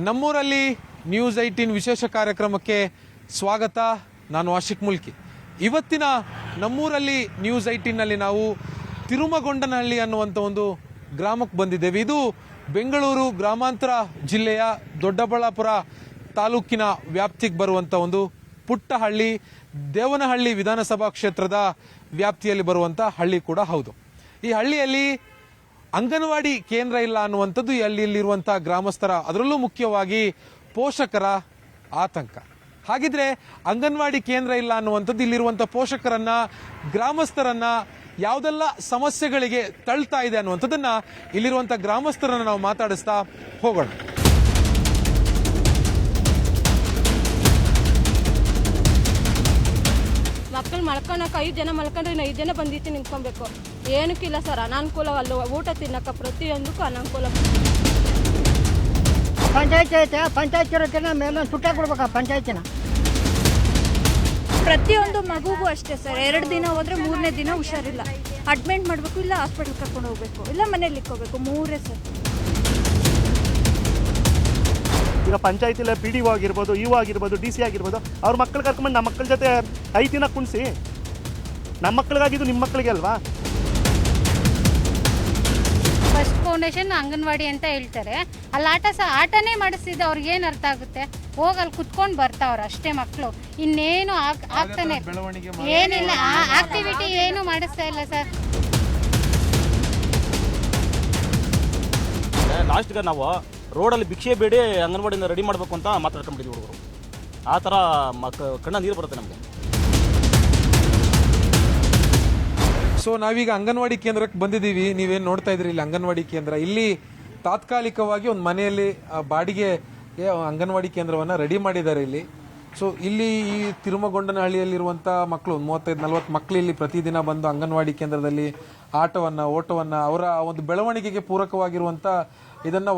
ನಮ್ಮೂರಲ್ಲಿ ನ್ಯೂಸ್ 18 ವಿಶೇಷ ಕಾರ್ಯಕ್ರಮಕ್ಕೆ ಸ್ವಾಗತ. ನಾನು ಆಶಿಕ್ ಮುಲ್ಕಿ. ಇವತ್ತಿನ ನಮ್ಮೂರಲ್ಲಿ ನ್ಯೂಸ್ 18ನಲ್ಲಿ ನಾವು ತಿರುಮಗೊಂಡನಹಳ್ಳಿ ಅನ್ನುವಂಥ ಒಂದು ಗ್ರಾಮಕ್ಕೆ ಬಂದಿದ್ದೇವೆ. ಇದು ಬೆಂಗಳೂರು ಗ್ರಾಮಾಂತರ ಜಿಲ್ಲೆಯ ದೊಡ್ಡಬಳ್ಳಾಪುರ ತಾಲೂಕಿನ ವ್ಯಾಪ್ತಿಗೆ ಬರುವಂಥ ಒಂದು ಪುಟ್ಟ ಹಳ್ಳಿ. ದೇವನಹಳ್ಳಿ ವಿಧಾನಸಭಾ ಕ್ಷೇತ್ರದ ವ್ಯಾಪ್ತಿಯಲ್ಲಿ ಬರುವಂಥ ಹಳ್ಳಿ ಕೂಡ ಹೌದು. ಈ ಹಳ್ಳಿಯಲ್ಲಿ ಅಂಗನವಾಡಿ ಕೇಂದ್ರ ಇಲ್ಲ ಅನ್ನುವಂಥದ್ದು ಅಲ್ಲಿರುವಂತಹ ಗ್ರಾಮಸ್ಥರ, ಅದರಲ್ಲೂ ಮುಖ್ಯವಾಗಿ ಪೋಷಕರ ಆತಂಕ. ಹಾಗಿದ್ರೆ ಅಂಗನವಾಡಿ ಕೇಂದ್ರ ಇಲ್ಲ ಅನ್ನುವಂಥದ್ದು ಇಲ್ಲಿರುವಂತಹ ಪೋಷಕರನ್ನ, ಗ್ರಾಮಸ್ಥರನ್ನ ಯಾವುದೆಲ್ಲ ಸಮಸ್ಯೆಗಳಿಗೆ ತಳ್ತಾ ಇದೆ ಅನ್ನುವಂಥದ್ದನ್ನ ಇಲ್ಲಿರುವಂತಹ ಗ್ರಾಮಸ್ಥರನ್ನ ನಾವು ಮಾತಾಡಿಸ್ತಾ ಹೋಗೋಣ. ಮಕ್ಕಳು ಮಲ್ಕೊಳಕ್ಕೆ 5 ಜನ ಮಲ್ಕೊಂಡ್ರೆ 5 ಜನ ಬಂದಿತ್ತು ನಿಂತ್ಕೊಬೇಕು. ಏನಕ್ಕಿಲ್ಲ ಸರ್, ಅನಾನುಕೂಲವಲ್ಲ. ಊಟ ತಿನ್ನಕ ಪ್ರತಿಯೊಂದಕ್ಕೂ ಅನಾನುಕೂಲ. ಪಂಚಾಯತ್ ಐತೆ, ಪಂಚಾಯತ್ ಇರೋದನ್ನ ಮೇಲೆ ಸುಟ್ಟ ಕೊಡ್ಬೇಕಾ ಪಂಚಾಯತಿನ. ಪ್ರತಿಯೊಂದು ಮಗುಗೂ ಅಷ್ಟೇ ಸರ್, 2 ದಿನ ಹೋದ್ರೆ 3ನೇ ದಿನ ಹುಷಾರಿಲ್ಲ, ಅಡ್ಮಿಟ್ ಮಾಡಬೇಕು, ಇಲ್ಲ ಹಾಸ್ಪಿಟಲ್ ಕರ್ಕೊಂಡು ಹೋಗ್ಬೇಕು, ಇಲ್ಲ ಮನೇಲಿ ಇಕ್ಕೋಬೇಕು. 3 ಸರ್. ಈಗ ಪಂಚಾಯತಿಲ್ಲ PDO ಆಗಿರ್ಬೋದು, ಇಒ ಆಗಿರ್ಬೋದು, DC ಆಗಿರ್ಬೋದು, ಅವ್ರ ಮಕ್ಕಳು ಕರ್ಕೊಂಡ್ಬಂದು ನಮ್ಮ ಮಕ್ಕಳ ಜೊತೆ 5 ದಿನ ಕುಣಿಸಿ. ನಮ್ಮ ಮಕ್ಕಳಿಗಾಗಿದ್ದು ನಿಮ್ಮ ಮಕ್ಕಳಿಗೆ ಅಲ್ವಾ? ಫಸ್ಟ್ ಫೌಂಡೇಶನ್ ಅಂಗನವಾಡಿ ಅಂತ ಹೇಳ್ತಾರೆ. ಅಲ್ಲಿ ಆಟನೇ ಮಾಡಿಸಿದ ಅವ್ರಿಗೆ ಏನು ಅರ್ಥ ಆಗುತ್ತೆ? ಹೋಗಲ್ಲಿ ಕುತ್ಕೊಂಡು ಬರ್ತಾವ್ರ ಅಷ್ಟೇ ಮಕ್ಕಳು. ಇನ್ನೇನು ಆಗ್ತಾನೆ ಏನಿಲ್ಲ, ಆಕ್ಟಿವಿಟಿ ಏನು ಮಾಡಿಸ್ತಾ ಇಲ್ಲ ಸರ್. ಲಾಸ್ಟ್ಗೆ ನಾವು ರೋಡಲ್ಲಿ ಭಿಕ್ಷೆ ಬೇಡಿ ಅಂಗನವಾಡಿಯಿಂದ ರೆಡಿ ಮಾಡಬೇಕು ಅಂತ ಮಾತಾಡ್ಕೊಂಡ್ಬಿಟ್ಟಿದ್ವಿ ಹುಡುಗರು. ಆ ಥರ ಕಣ್ಣ ನೀರು ಬರುತ್ತೆ ನಮಗೆ. ಸೊ ನಾವೀಗ ಅಂಗನವಾಡಿ ಕೇಂದ್ರಕ್ಕೆ ಬಂದಿದ್ದೀವಿ. ನೀವೇನು ನೋಡ್ತಾ ಇದ್ರಿ, ಇಲ್ಲಿ ಅಂಗನವಾಡಿ ಕೇಂದ್ರ. ಇಲ್ಲಿ ತಾತ್ಕಾಲಿಕವಾಗಿ ಒಂದು ಮನೆಯಲ್ಲಿ ಬಾಡಿಗೆ ಅಂಗನವಾಡಿ ಕೇಂದ್ರವನ್ನು ರೆಡಿ ಮಾಡಿದ್ದಾರೆ ಇಲ್ಲಿ. ಸೊ ಇಲ್ಲಿ ಈ ತಿರುಮಗೊಂಡನಹಳ್ಳಿಯಲ್ಲಿರುವಂಥ ಮಕ್ಕಳು 35-40 ಮಕ್ಕಳು ಇಲ್ಲಿ ಪ್ರತಿದಿನ ಬಂದು ಅಂಗನವಾಡಿ ಕೇಂದ್ರದಲ್ಲಿ ಓಟವನ್ನು ಅವರ ಒಂದು ಬೆಳವಣಿಗೆಗೆ ಪೂರಕವಾಗಿರುವಂಥ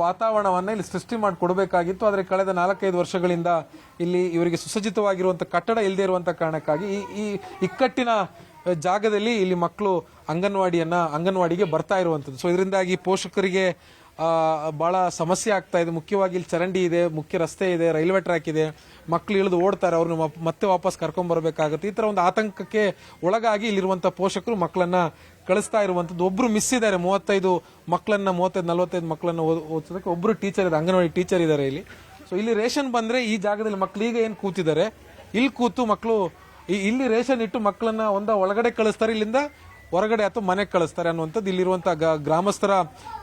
ವಾತಾವರಣವನ್ನು ಇಲ್ಲಿ ಸೃಷ್ಟಿ ಮಾಡಿ ಕೊಡಬೇಕಾಗಿತ್ತು. ಆದರೆ ಕಳೆದ 4-5 ವರ್ಷಗಳಿಂದ ಇಲ್ಲಿ ಇವರಿಗೆ ಸುಸಜ್ಜಿತವಾಗಿರುವಂಥ ಕಟ್ಟಡ ಇಲ್ಲದೆ ಇರುವಂಥ ಕಾರಣಕ್ಕಾಗಿ ಈ ಇಕ್ಕಟ್ಟಿನ ಜಾಗದಲ್ಲಿ ಇಲ್ಲಿ ಮಕ್ಕಳು ಅಂಗನವಾಡಿಗೆ ಬರ್ತಾ ಇರುವಂಥದ್ದು. ಸೊ ಇದರಿಂದಾಗಿ ಪೋಷಕರಿಗೆ ಬಹಳ ಸಮಸ್ಯೆ ಆಗ್ತಾ ಇದೆ. ಮುಖ್ಯವಾಗಿ ಇಲ್ಲಿ ಚರಂಡಿ ಇದೆ, ಮುಖ್ಯ ರಸ್ತೆ ಇದೆ, ರೈಲ್ವೆ ಟ್ರ್ಯಾಕ್ ಇದೆ. ಮಕ್ಕಳು ಇಳಿದು ಓಡ್ತಾರೆ, ಅವ್ರನ್ನ ಮತ್ತೆ ವಾಪಸ್ ಕರ್ಕೊಂಡ್ ಬರಬೇಕಾಗುತ್ತೆ. ಈ ತರ ಒಂದು ಆತಂಕಕ್ಕೆ ಒಳಗಾಗಿ ಇಲ್ಲಿರುವಂತಹ ಪೋಷಕರು ಮಕ್ಕಳನ್ನ ಕಳಿಸ್ತಾ ಇರುವಂತದ್ದು. ಒಬ್ರು ಮಿಸ್ ಇದ್ದಾರೆ, 35-40 ಮಕ್ಕಳನ್ನ ಓದಿಸೋದಕ್ಕೆ ಒಬ್ರು ಟೀಚರ್ ಇದೆ, ಅಂಗನವಾಡಿ ಟೀಚರ್ ಇದ್ದಾರೆ ಇಲ್ಲಿ. ಸೊ ಇಲ್ಲಿ ರೇಷನ್ ಬಂದ್ರೆ ಈ ಜಾಗದಲ್ಲಿ ಮಕ್ಕಳು ಈಗ ಏನ್ ಕೂತಿದ್ದಾರೆ, ಇಲ್ಲಿ ಕೂತು ಮಕ್ಕಳು ಇಲ್ಲಿ ರೇಷನ್ ಇಟ್ಟು ಮಕ್ಕಳನ್ನ ಒಳಗಡೆ ಕಳಿಸ್ತಾರೆ, ಇಲ್ಲಿಂದ ಹೊರಗಡೆ ಅಥವಾ ಮನೆಗೆ ಕಳಿಸ್ತಾರೆ ಅನ್ನುವಂಥದ್ದು ಇಲ್ಲಿರುವಂತಹ ಗ್ರಾಮಸ್ಥರ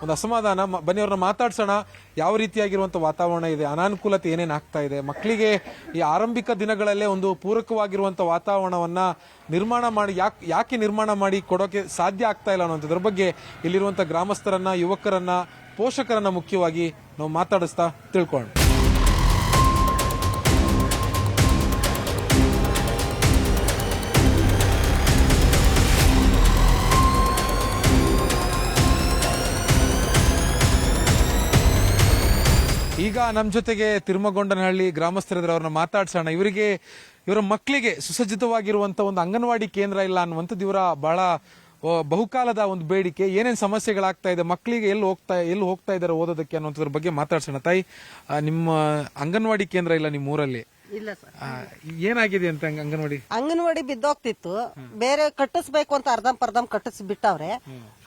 ಒಂದು ಅಸಮಾಧಾನ. ಬನ್ನಿ ಅವ್ರನ್ನ ಮಾತಾಡ್ಸೋಣ. ಯಾವ ರೀತಿಯಾಗಿರುವಂಥ ವಾತಾವರಣ ಇದೆ, ಅನಾನುಕೂಲತೆ ಏನೇನು ಆಗ್ತಾ ಇದೆ, ಮಕ್ಕಳಿಗೆ ಈ ಆರಂಭಿಕ ದಿನಗಳಲ್ಲೇ ಒಂದು ಪೂರಕವಾಗಿರುವಂಥ ವಾತಾವರಣವನ್ನ ನಿರ್ಮಾಣ ಮಾಡಿ ಯಾಕೆ ನಿರ್ಮಾಣ ಮಾಡಿ ಕೊಡೋಕೆ ಸಾಧ್ಯ ಆಗ್ತಾ ಇಲ್ಲ ಅನ್ನೋದ್ರ ಬಗ್ಗೆ ಇಲ್ಲಿರುವಂಥ ಗ್ರಾಮಸ್ಥರನ್ನ, ಯುವಕರನ್ನ, ಪೋಷಕರನ್ನ ಮುಖ್ಯವಾಗಿ ನಾವು ಮಾತಾಡಿಸ್ತಾ ತಿಳ್ಕೊಳ್ಳೋಣ. ಈಗ ನಮ್ಮ ಜೊತೆಗೆ ತಿರುಮಗೊಂಡನಹಳ್ಳಿ ಗ್ರಾಮಸ್ಥರಿದ್ರೆ, ಅವ್ರನ್ನ ಮಾತಾಡ್ಸೋಣ. ಇವರ ಮಕ್ಕಳಿಗೆ ಸುಸಜ್ಜಿತವಾಗಿರುವಂತ ಒಂದು ಅಂಗನವಾಡಿ ಕೇಂದ್ರ ಇಲ್ಲ ಅನ್ನುವಂಥದ್ದು ಇವರ ಬಹಳ ಬಹುಕಾಲದ ಒಂದು ಬೇಡಿಕೆ. ಏನೇನು ಸಮಸ್ಯೆಗಳಾಗ್ತಾ ಇದೆ, ಮಕ್ಕಳಿಗೆ ಎಲ್ಲಿ ಹೋಗ್ತಾ ಇದ್ದಾರೆ ಓದೋದಕ್ಕೆ ಅನ್ನುವಂಥದ್ರ ಬಗ್ಗೆ ಮಾತಾಡ್ಸೋಣ. ತಾಯಿ, ನಿಮ್ಮ ಅಂಗನವಾಡಿ ಕೇಂದ್ರ ಇಲ್ಲ ನಿಮ್ಮ ಊರಲ್ಲಿ? ಇಲ್ಲ ಸರ್. ಏನಾಗಿದೆ ಅಂತ? ಅಂಗನವಾಡಿ ಬಿದ್ದೋಗ್ತಿತ್ತು, ಬೇರೆ ಕಟ್ಟಿಸ್ಬೇಕು ಅಂತ ಅರ್ಧಂ ಕಟ್ಟಿಸಿ ಬಿಟ್ಟವ್ರೆ.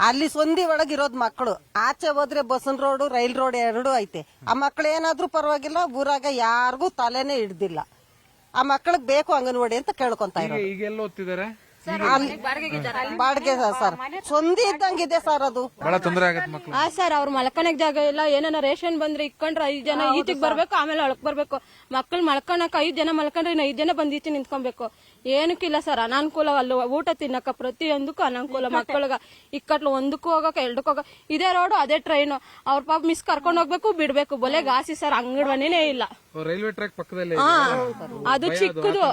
ಅಲ್ಲಿ ಸಂಧಿ ಒಳಗಿರೋದ್ ಮಕ್ಕಳು, ಆಚೆ ಹೋದ್ರೆ ಬಸ್ಸನ್ ರೋಡ್, ರೈಲ್ ರೋಡ್ 2 ಐತೆ. ಆ ಮಕ್ಳು ಏನಾದ್ರೂ ಪರವಾಗಿಲ್ಲ, ಊರಾಗ ಯಾರಿಗೂ ತಲೆನೇ ಹಿಡ್ದಿಲ್ಲ. ಆ ಮಕ್ಕಳಿಗೆ ಬೇಕು ಅಂಗನವಾಡಿ ಅಂತ ಕೇಳ್ಕೊಂತ ಇರೋದು. ಈಗ ಎಲ್ಲ ಓದ್ತಿದ್ದಾರೆ? ಬಾಡಿಗೆ ಸರ್, ಸಂಧಿ ಇದ್ದಂಗಿದೆ ಸರ್. ಅದು ಬಹಳ ತೊಂದರೆ ಆಗತ್ತೆ ಮಕ್ಕಳು. ಸರ್, ಅವ್ರ ಮಲ್ಕೊಳಕ್ ಜಾಗ ಇಲ್ಲ. ಏನಾರ ರೇಷನ್ ಬಂದ್ರೆ ಇಕ್ಕೊಂಡ್ರೆ 5 ಜನ ಈಚೆಗೆ ಬರ್ಬೇಕು, ಆಮೇಲೆ ಒಳಕ್ ಬರ್ಬೇಕು. ಮಕ್ಕಳು ಮಲ್ಕೊಳಕ್ 5 ಜನ ಮಲ್ಕೊಂಡ್ರೆ 5 ಜನ ಬಂದ್ ಈಚೆ ನಿಂತ್ಕೊಬೇಕು. ಏನಕ್ಕಿಲ್ಲ ಸರ್, ಅನಾನುಕೂಲವಲ್ಲ. ಊಟ ತಿನ್ನಕ ಪ್ರತಿಯೊಂದಕ್ಕೂ ಅನಾನುಕೂಲ. ಮಕ್ಕಳಿಗ ಇಕ್ಕಟ್ಲು, ಒಂದಕ್ಕೂ ಹೋಗಕ, 2ಕ್ಕೂ ಹೋಗ. ಇದೇ ರೋಡು, ಅದೇ ಟ್ರೈನು. ಅವ್ರ ಪಾಪ ಮಿಸ್ ಕರ್ಕೊಂಡ್ ಹೋಗ್ಬೇಕು, ಬಿಡ್ಬೇಕು. ಬೊಲೆ ಗಾಸಿ ಸರ್, ಅಂಗನವಾಡಿನೇ ಇಲ್ಲ. ರೈಲ್ವೆ ಟ್ರ್ಯಾಕ್ ಪಕ್ಕದಲ್ಲಿ ಅದು ಚಿಕ್ಕದು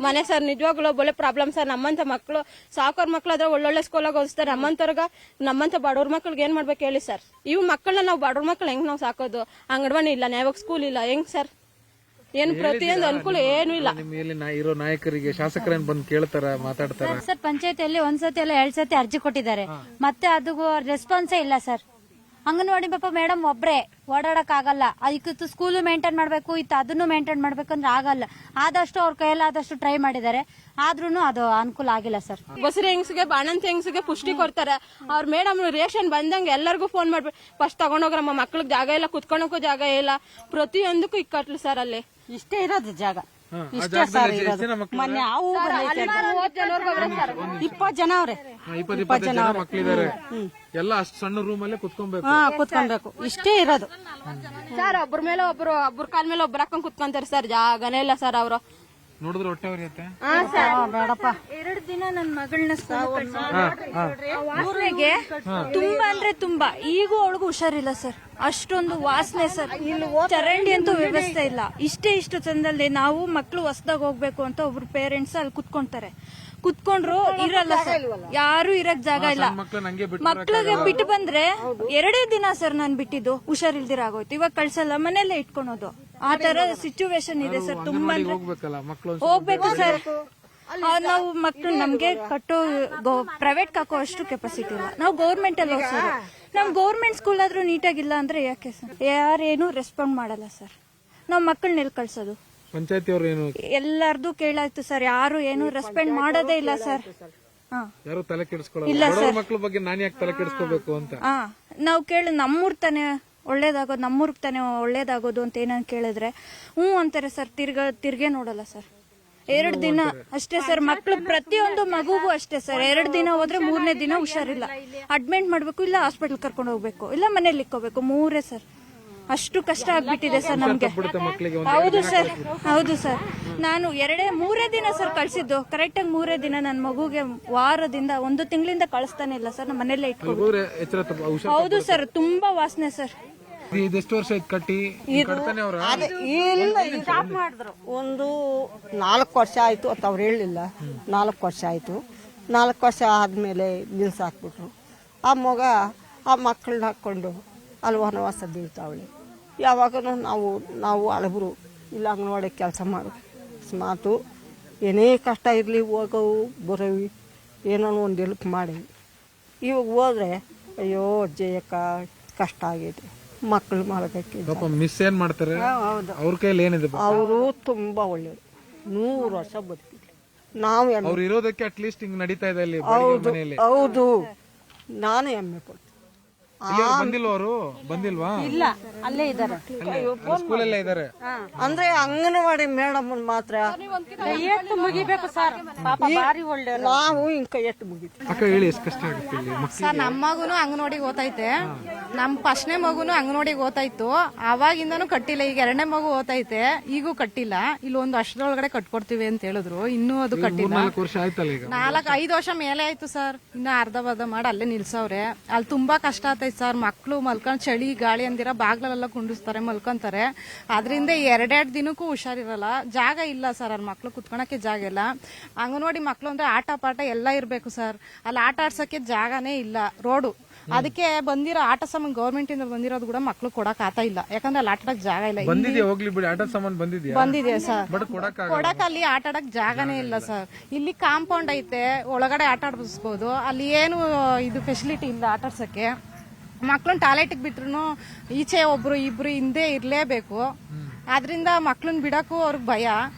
ಮನೆ ಸರ್. ನಿಜವಾಗ್ಲೂ ಬೊಲೆ ಪ್ರಾಬ್ಲಮ್ ಸರ್. ನಮ್ಮಂತ ಮಕ್ಕಳು, ಸಾಕೋರ್ ಮಕ್ಳಾದ್ರೆ ಒಳ್ಳೊಳ್ಳೆ ಸ್ಕೂಲಾಗ ಓದಿಸ್ತಾರೆ. ನಮ್ಮಂತ ಬಡವ್ರ ಮಕ್ಳಿಗೆ ಏನ್ ಮಾಡ್ಬೇಕು ಹೇಳಿ ಸರ್? ಇವ್ ಮಕ್ಕಳನ್ನ ನಾವು ಬಡವ್ರ ಮಕ್ಳು ಹೆಂಗ್ ನಾವು ಸಾಕೋದು? ಅಂಗನವಾಡಿ ಇಲ್ಲ, ನ್ಯಾಯವಾಗ ಸ್ಕೂಲ್ ಇಲ್ಲ, ಹೆಂಗ್ ಸರ್? ಏನು ಪ್ರತಿಯೊಂದು ಅನುಕೂಲ ಏನು ಇಲ್ಲ. ಇರೋ ನಾಯಕರಿಗೆ ಶಾಸಕರನ್ನ ಬಂದು ಕೇಳ್ತಾರ, ಮಾತಾಡ್ತಾರ? ಸರ್, ಪಂಚಾಯತಿಯಲ್ಲಿ 1 ಸತಿ 2 ಸತಿ ಅರ್ಜಿ ಕೊಟ್ಟಿದ್ದಾರೆ, ಮತ್ತೆ ಅದು ರೆಸ್ಪಾನ್ಸೇ ಇಲ್ಲ ಸರ್. ಅಂಗನವಾಡಿ ಪಾಪ ಮೇಡಮ್ ಒಬ್ರೆ ಓಡಾಡಕ್ ಆಗಲ್ಲ, ಅದಕ್ಕೆ ಸ್ಕೂಲ್ ಮೇಂಟೈನ್ ಮಾಡ್ಬೇಕು, ಇತ್ತು ಅದನ್ನು ಮೇಂಟೈನ್ ಮಾಡ್ಬೇಕಂದ್ರೆ ಆಗಲ್ಲ. ಆದಷ್ಟು ಅವ್ರ ಕೈಯಲ್ಲಾದಷ್ಟು ಟ್ರೈ ಮಾಡಿದ್ದಾರೆ, ಆದ್ರೂ ಅದು ಅನುಕೂಲ ಆಗಿಲ್ಲ ಸರ್. ಬಸರಿ ಹೆಂಗ್ಸಿಗೆ ಬಾಣಂತಿ ಹೆಂಗ್ಸಿಗೆ ಪುಷ್ಟಿ ಕೊಡ್ತಾರೆ. ಅವ್ರ ಮೇಡಮ್ ರೇಷನ್ ಬಂದಂಗೆ ಎಲ್ಲರಿಗೂ ಫೋನ್ ಮಾಡ್ಬಿಟ್ಟು ಫಸ್ಟ್ ತಗೊಂಡೋಗ್ರಮ್ಮ, ಮಕ್ಳಿಗೆ ಜಾಗ ಇಲ್ಲ, ಕುತ್ಕೊಳಕ್ಕೂ ಜಾಗ ಇಲ್ಲ, ಪ್ರತಿಯೊಂದಕ್ಕೂ ಇಕ್ಕಟ್ಲು ಸರ್. ಅಲ್ಲಿ ಇಷ್ಟೇ ಇರೋದು ಜಾಗ, ಇಷ್ಟೇ ಸರ್ ಇರೋದು. ಮೊನ್ನೆ ಅವು 20 ಜನ ಅವ್ರೆ, 20 ಜನ ಮಕ್ಳಿದಾರೆ. ಎಲ್ಲ ಅಷ್ಟು ಸಣ್ಣ ರೂಮ್ ಅಲ್ಲೇ ಕುತ್ಕೊಬೇಕು. ಕುತ್ಕೊಬೇಕು, ಇಷ್ಟೇ ಇರೋದು ಸರ್. ಒಬ್ಬರ ಮೇಲೆ ಒಬ್ರ ಕಾಲ್ ಮೇಲೆ ಒಬ್ರು ಹಾಕೊಂಡ್ ಕುತ್ಕೊಂತಾರೆ ಸರ್, ಜಾಗನೇ ಇಲ್ಲ ಸರ್. ಅವರು ನೋಡಿದ್ರೆ ಹೊಟ್ಟೆ ಉರಿಯುತ್ತೆ. ಬೇಡಪ್ಪ. 2 ದಿನ ನನ್ನ ಮಗಳನ್ನ ವಾಸನೆಗೆ ತುಂಬಾ ಅಂದ್ರೆ ತುಂಬಾ, ಈಗೂ ಅವಳಿಗೂ ಹುಷಾರಿಲ್ಲ ಸರ್. ಅಷ್ಟೊಂದು ವಾಸನೆ ಸರ್. ಚರಂಡಿ ಅಂತೂ ವ್ಯವಸ್ಥೆ ಇಲ್ಲ. ಇಷ್ಟು ಚಂದಲ್ಲಿ ನಾವು ಮಕ್ಳು ಹೊಸದಾಗ ಹೋಗ್ಬೇಕು ಅಂತ ಒಬ್ರು ಪೇರೆಂಟ್ಸ್ ಅಲ್ಲಿ ಕುತ್ಕೊಂತಾರೆ. ಕುತ್ಕೊಂಡ್ರು ಇರಲ್ಲ ಸರ್, ಯಾರು ಇರಕ್ ಜಾಗ ಇಲ್ಲ. ಮಕ್ಳಿಗೆ ಬಿಟ್ಟು ಬಂದ್ರೆ 2 ದಿನ ಸರ್ ನಾನು ಬಿಟ್ಟಿದ್ದು, ಹುಷಾರಿಲ್ದಿರ ಆಗೋಯ್ತು. ಇವಾಗ ಕಳ್ಸಲ್ಲ, ಮನೆಯಲ್ಲೇ ಇಟ್ಕೊಳೋದು. ಆ ತರ ಸಿಚುವೇಶನ್ ಇದೆ ಸರ್. ತುಂಬಾ ಹೋಗ್ಬೇಕು ಸರ್. ನಾವು ಮಕ್ಳು ನಮ್ಗೆ ಕಟ್ಟೋ ಪ್ರೈವೇಟ್ ಹಾಕೋ ಅಷ್ಟು ಕೆಪಾಸಿಟಿ ಇಲ್ಲ. ನಾವು ಗೌರ್ಮೆಂಟ್ ಅಲ್ಲಿ ಹೋಗ್ಸೋದು. ನಮ್ ಗೌರ್ಮೆಂಟ್ ಸ್ಕೂಲ್ ಆದ್ರೂ ನೀಟಾಗಿಲ್ಲ ಅಂದ್ರೆ ಯಾಕೆ ಸರ್? ಯಾರೇನು ರೆಸ್ಪಾಂಡ್ ಮಾಡಲ್ಲ ಸರ್. ನಾವ್ ಮಕ್ಕಳನ್ನ ಎಲ್ಲಿ ಕಳ್ಸೋದು? ಪಂಚಾಯತಿ ಅವರು ಏನು ಎಲ್ಲಾರ್ದು ಕೇಳಾಯ್ತು ಸರ್, ಯಾರು ಏನು ರೆಸ್ಪಾಂಡ್ ಮಾಡೋದೇ ಇಲ್ಲ ಸರ್. ಯಾರು ತಲೆ ಕೆಡಿಸ್ಕೊಳ್ಳಲ್ಲ. ಮಕ್ಕಳ ಬಗ್ಗೆ ನಾನು ಯಾಕೆ ತಲೆ ಕೆಡಿಸ್ಕೋಬೇಕು ಅಂತ ನಾವು ಕೇಳಿ ನಮ್ಮೂರ್ ತಾನೆ ಒಳ್ಳೇದಾಗೋದು, ನಮ್ಮೂರ್ಗ್ ತಾನೆ ಒಳ್ಳೇದಾಗೋದು ಅಂತ ಏನಂತ ಕೇಳಿದ್ರೆ ಅಂತಾರೆ ಸರ್. ತಿರ್ಗೇ ನೋಡಲ್ಲ ಸರ್. 2 ದಿನ ಅಷ್ಟೇ ಸರ್. ಮಕ್ಳು ಪ್ರತಿಯೊಂದು ಮಗುಗೂ ಅಷ್ಟೇ ಸರ್. 2 ದಿನ ಹೋದ್ರೆ 3ನೇ ದಿನ ಹುಷಾರಿಲ್ಲ, ಅಡ್ಮಿಟ್ ಮಾಡ್ಬೇಕು, ಇಲ್ಲ ಹಾಸ್ಪಿಟಲ್ ಕರ್ಕೊಂಡು ಹೋಗ್ಬೇಕು, ಇಲ್ಲ ಮನೇಲಿ ಇಕ್ಕೋಬೇಕು. 3 ಸರ್. ಅಷ್ಟು ಕಷ್ಟ ಆಗ್ಬಿಟ್ಟಿದೆ ಸರ್ ನಮ್ಗೆ. ಹೌದು ಸರ್, ಹೌದು ಸರ್. ನಾನು 3 ದಿನ ಸರ್ ಕಳ್ಸಿದ್ದು. ಕರೆಕ್ಟ್ ಆಗಿ 3 ದಿನ ನನ್ನ ಮಗುಗೆ ವಾರದಿಂದ 1 ತಿಂಗಳಿಂದ ಕಳಿಸ್ತಾನೆ ಇಲ್ಲ ಸರ್. ನಮ್ಮ ಮನೇಲೆ ಇಟ್ಕೊಂಡು. ಹೌದು ಸರ್, ತುಂಬಾ ವಾಸನೆ ಸರ್. ಇದೆಷ್ಟು ವರ್ಷ ಕಟ್ಟಿ ಕಟ್ತಾನೆ ಅವ್ರ? ಇಲ್ಲ, ಸ್ಟಾಪ್ ಮಾಡಿದ್ರು. ಒಂದು 4 ವರ್ಷ ಆಯ್ತು ಅಂತ ಅವ್ರು ಹೇಳಿಲ್ಲ. 4 ವರ್ಷ ಆಯ್ತು. 4 ವರ್ಷ ಆದ್ಮೇಲೆ ನಿಲ್ಸಾಕ್ಬಿಟ್ರು. ಆ ಮಗ ಆ ಮಕ್ಕಳನ್ನ ಹಾಕೊಂಡು ಅಲ್ಲಿ ವನವಾಸ ಬೀಳ್ತಾವಳೆ. ಯಾವಾಗೂ ನಾವು ಹಳಬರು ಇಲ್ಲ ಅಂಗನವಾಡಿ ಕೆಲಸ ಮಾಡೋದು. ಅಕಸ್ಮಾತು ಏನೇ ಕಷ್ಟ ಇರಲಿ ಹೋಗೋವು ಬರೋವಿ, ಏನೋ ಒಂದು ಹೆಲ್ಪ್ ಮಾಡಿ. ಇವಾಗ ಹೋದ್ರೆ ಅಯ್ಯೋ ಅಜ್ಜಯ್ಯಕ್ಕ ಕಷ್ಟ ಆಗೈತೆ, ಮಕ್ಕಳು ಮಾಡೋದಕ್ಕೆ. ಮಿಸ್ ಏನ್ ಮಾಡ್ತಾರೆ ಅವ್ರ ಕೈಲಿ ಏನಿದೆ? ಅವರು ತುಂಬಾ ಒಳ್ಳೆಯದು, 100 ವರ್ಷ ಬದುಕಿದ್ರು. ನಾವು ಅವ್ರು ಇರೋದಕ್ಕೆ ಅಟ್ಲೀಸ್ಟ್ ಹಿಂಗ್ ನಡೀತಾ ಇದೆ ಅಲ್ಲಿ ಮನೆಯಲ್ಲಿ. ಹೌದು, ನಾನು ಹೆಮ್ಮೆ ಪಡ್ತೀನಿ. ಬಂದಿಲ್ವಾ ಅವರು? ಬಂದಿಲ್ವಾ? ಇಲ್ಲ, ಅಲ್ಲೇ ಇದ್ದಾರೆ, ಸ್ಕೂಲಲ್ಲೇ ಇದ್ದಾರೆ. ಅಂದ್ರೆ ಅಂಗನವಾಡಿ ಮೇಡಮ್ ಮಾತ್ರ ಎತ್ತು ಮುಗಿಬೇಕು ಸರ್. ಪಾಪ ಬಾರಿ ಒಳ್ಳೆ, ನಾವು ಇಂಕ ಎತ್ತು ಮುಗಿತೀವಿ. ಅಕ್ಕ ಹೇಳಿ, ಎಷ್ಟು ಕಷ್ಟ ಆಗುತ್ತೆ ಇಲ್ಲಿ ಸರ್? ನಮ್ಮ ಮಗುನು ಅಂಗನವಾಡಿಗೆ ಓದ್ತೈತೆ. ನಮ್ ಫಸ್ಟ್ನೇ ಮಗುನು ಅಂಗನವಾಡಿಗೆ ಓದ್ತಾಯ್ತು. ಅವಾಗಿಂದನೂ ಕಟ್ಟಿಲ್ಲ. ಈಗ 2ನೇ ಮಗು ಓದ್ತೈತೆ, ಈಗೂ ಕಟ್ಟಿಲ್ಲ. ಇಲ್ಲಿ ಒಂದು ವರ್ಷದೊಳಗಡೆ ಕಟ್ಕೊಡ್ತೀವಿ ಅಂತ ಹೇಳಿದ್ರು, ಇನ್ನೂ ಅದು ಕಟ್ಟಿಲ್ಲ. 4 ವರ್ಷ ಆಯ್ತಲ್ಲ ಈಗ. 4-5 ವರ್ಷ ಮೇಲೆ ಆಯ್ತು ಸರ್. ಇನ್ನ ಅರ್ಧ ಮಾಡಿ ಅಲ್ಲೇ ನಿಲ್ಸವ್ರೆ. ಅಲ್ಲಿ ತುಂಬಾ ಕಷ್ಟ ಆತೈತೆ ಸರ್. ಮಕ್ಳು ಮಲ್ಕೊಂಡ್ ಚಳಿ ಗಾಳಿ ಅಂದಿರ ಬಾಗ್ಲೆಲ್ಲ ಕುಂಡಿಸ್ತಾರೆ, ಮಲ್ಕೊಂತಾರೆ. ಅದರಿಂದ 2 ದಿನಕ್ಕೂ ಹುಷಾರಿರಲ್ಲ. ಜಾಗ ಇಲ್ಲ ಸರ್, ಅಲ್ಲಿ ಮಕ್ಳು ಕುತ್ಕೊಳಕ್ಕೆ ಜಾಗ ಇಲ್ಲ. ಅಂಗನವಾಡಿ ಮಕ್ಳು ಅಂದ್ರೆ ಆಟ ಪಾಠ ಎಲ್ಲ ಇರ್ಬೇಕು ಸರ್. ಅಲ್ಲಿ ಆಟ ಆಡ್ಸಕ್ಕೆ ಜಾಗನೇ ಇಲ್ಲ, ರೋಡು. ಅದಕ್ಕೆ ಬಂದಿರೋ ಆಟ ಸಾಮಾನು ಗೌರ್ಮೆಂಟ್ ಇಂದ ಬಂದಿರೋದು ಕೂಡ ಮಕ್ಳು ಕೊಡಕ್ ಆತ ಇಲ್ಲ. ಯಾಕಂದ್ರೆ ಅಲ್ಲಿ ಆಟ ಆಡಕ್ ಜಾಗ ಇಲ್ಲ. ಹೋಗ್ಲಿ ಬಿಡಿ, ಆಟ ಸಾಮಾನು ಬಂದಿದೆ ಸರ್. ಕೊಡಕ್ ಅಲ್ಲಿ ಆಟ ಆಡಕ್ ಜಾಗನೇ ಇಲ್ಲ ಸರ್. ಇಲ್ಲಿ ಕಾಂಪೌಂಡ್ ಐತೆ, ಒಳಗಡೆ ಆಟ ಆಡಿಸ್ಬೋದು. ಅಲ್ಲಿ ಏನು ಇದು ಫೆಸಿಲಿಟಿ ಇಲ್ಲ ಆಟ ಆಡ್ಸಕ್ಕೆ. ಮಕ್ಳನ್ನ ಟಾಯ್ಲೆಟ್ಗೆ ಬಿಟ್ರು ಈಚೆ ಒಬ್ರು ಇಬ್ರು ಹಿಂದೆ ಇರ್ಲೇಬೇಕು. ಆದ್ರಿಂದ ಮಕ್ಳನ್ನ ಬಿಡಕ್ಕೂ ಅವ್ರಿಗೆ ಭಯ.